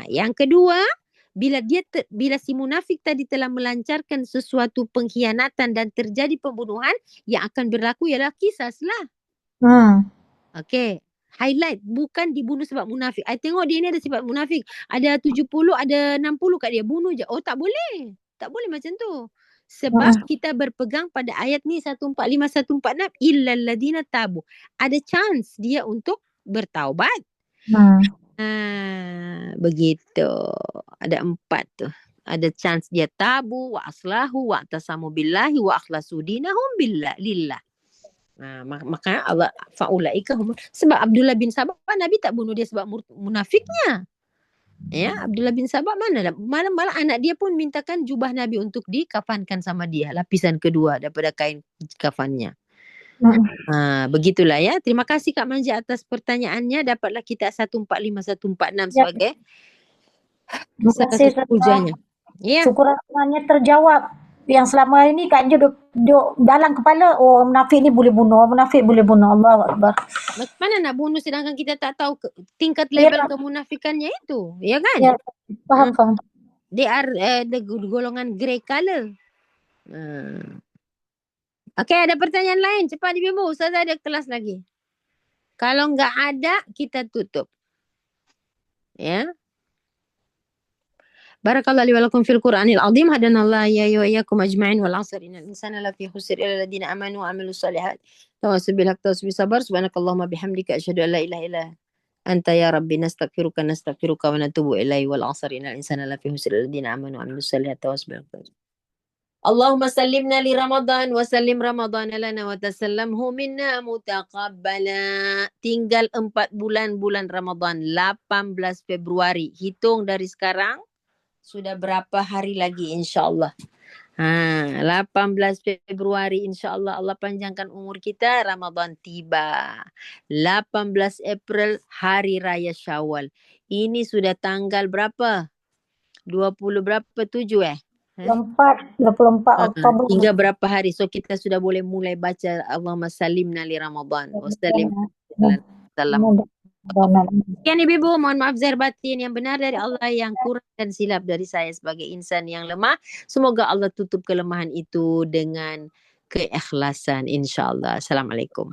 Yang kedua, bila si munafik tadi telah melancarkan sesuatu pengkhianatan dan terjadi pembunuhan, yang akan berlaku ialah qisas lah. Okey. Highlight, bukan dibunuh sebab munafik. I tengok dia ni ada sifat munafik. Ada 70, ada 60 kat dia. Bunuh je. Oh, tak boleh. Tak boleh macam tu. Sebab kita berpegang pada ayat ni 145, 146, illal ladina tabu. Ada chance dia untuk bertaubat. Begitu. Ada 4 tu. Ada chance dia tabu, wa aslahu, wa atasamu billahi, wa akhlasu dinahum lillah. Makanya Allah faulaika hum. Sebab Abdullah bin Sabah, Nabi tak bunuh dia sebab munafiknya. Ya, Abdullah bin Sabah malah anak dia pun mintakan jubah Nabi untuk dikafankan sama dia, lapisan kedua daripada kain kafannya. Begitulah ya. Terima kasih Kak Manja atas pertanyaannya. Dapatlah kita 145, 146 sebagai Terima kasih pujannya. Ya. Syukurannya terjawab. Yang selama ini Kak Anja duk dalam kepala, munafik ni boleh bunuh, munafik boleh bunuh. Allahu Akbar. Macam mana nak bunuh sedangkan kita tak tahu tingkat level kemunafikannya itu, ya kan? Ya, faham. They are the golongan grey color. Okey, ada pertanyaan lain? Cepat Ibu, Ustazah ada kelas lagi. Kalau enggak ada, kita tutup. Ya. Barakallahu li wa lakum fil Qur'anil azim. Hadanallahu ya wa iyyakum ajma'in wal 'asr innal insana lafi khusr illa alladziina amanu wa 'amilus shalihat. Tawassaw bil haqqi tawassaw bis sabr. Subhanakallahumma bihamdika asyhadu an la ilaha illa anta ya rabbi nastaghfiruka wa natubu ilaihi wal 'asr innal insana lafi khusr illa alladziina amanu wa 'amilus shalihat. Tawassaw bil haqqi. Allahumma sallimna li Ramadan wa sallim Ramadan lana wa tasallamhu minna mutaqabbala. Tinggal 4 bulan Ramadan, 18 Februari. Hitung dari sekarang sudah berapa hari lagi insya-Allah. 18 Februari insya-Allah Allah panjangkan umur kita, Ramadan tiba. 18 April hari raya Syawal. Ini sudah tanggal berapa? 20 berapa? 7 24 Oktober. Tinggal berapa hari? So kita sudah boleh mulai baca Allahumma sallimna li Ramadan. Wassalim. Salam. Sekian Ibu, mohon maaf zahir batin, yang benar dari Allah, yang kurang dan silap dari saya sebagai insan yang lemah. Semoga Allah tutup kelemahan itu dengan keikhlasan insya-Allah. Assalamualaikum.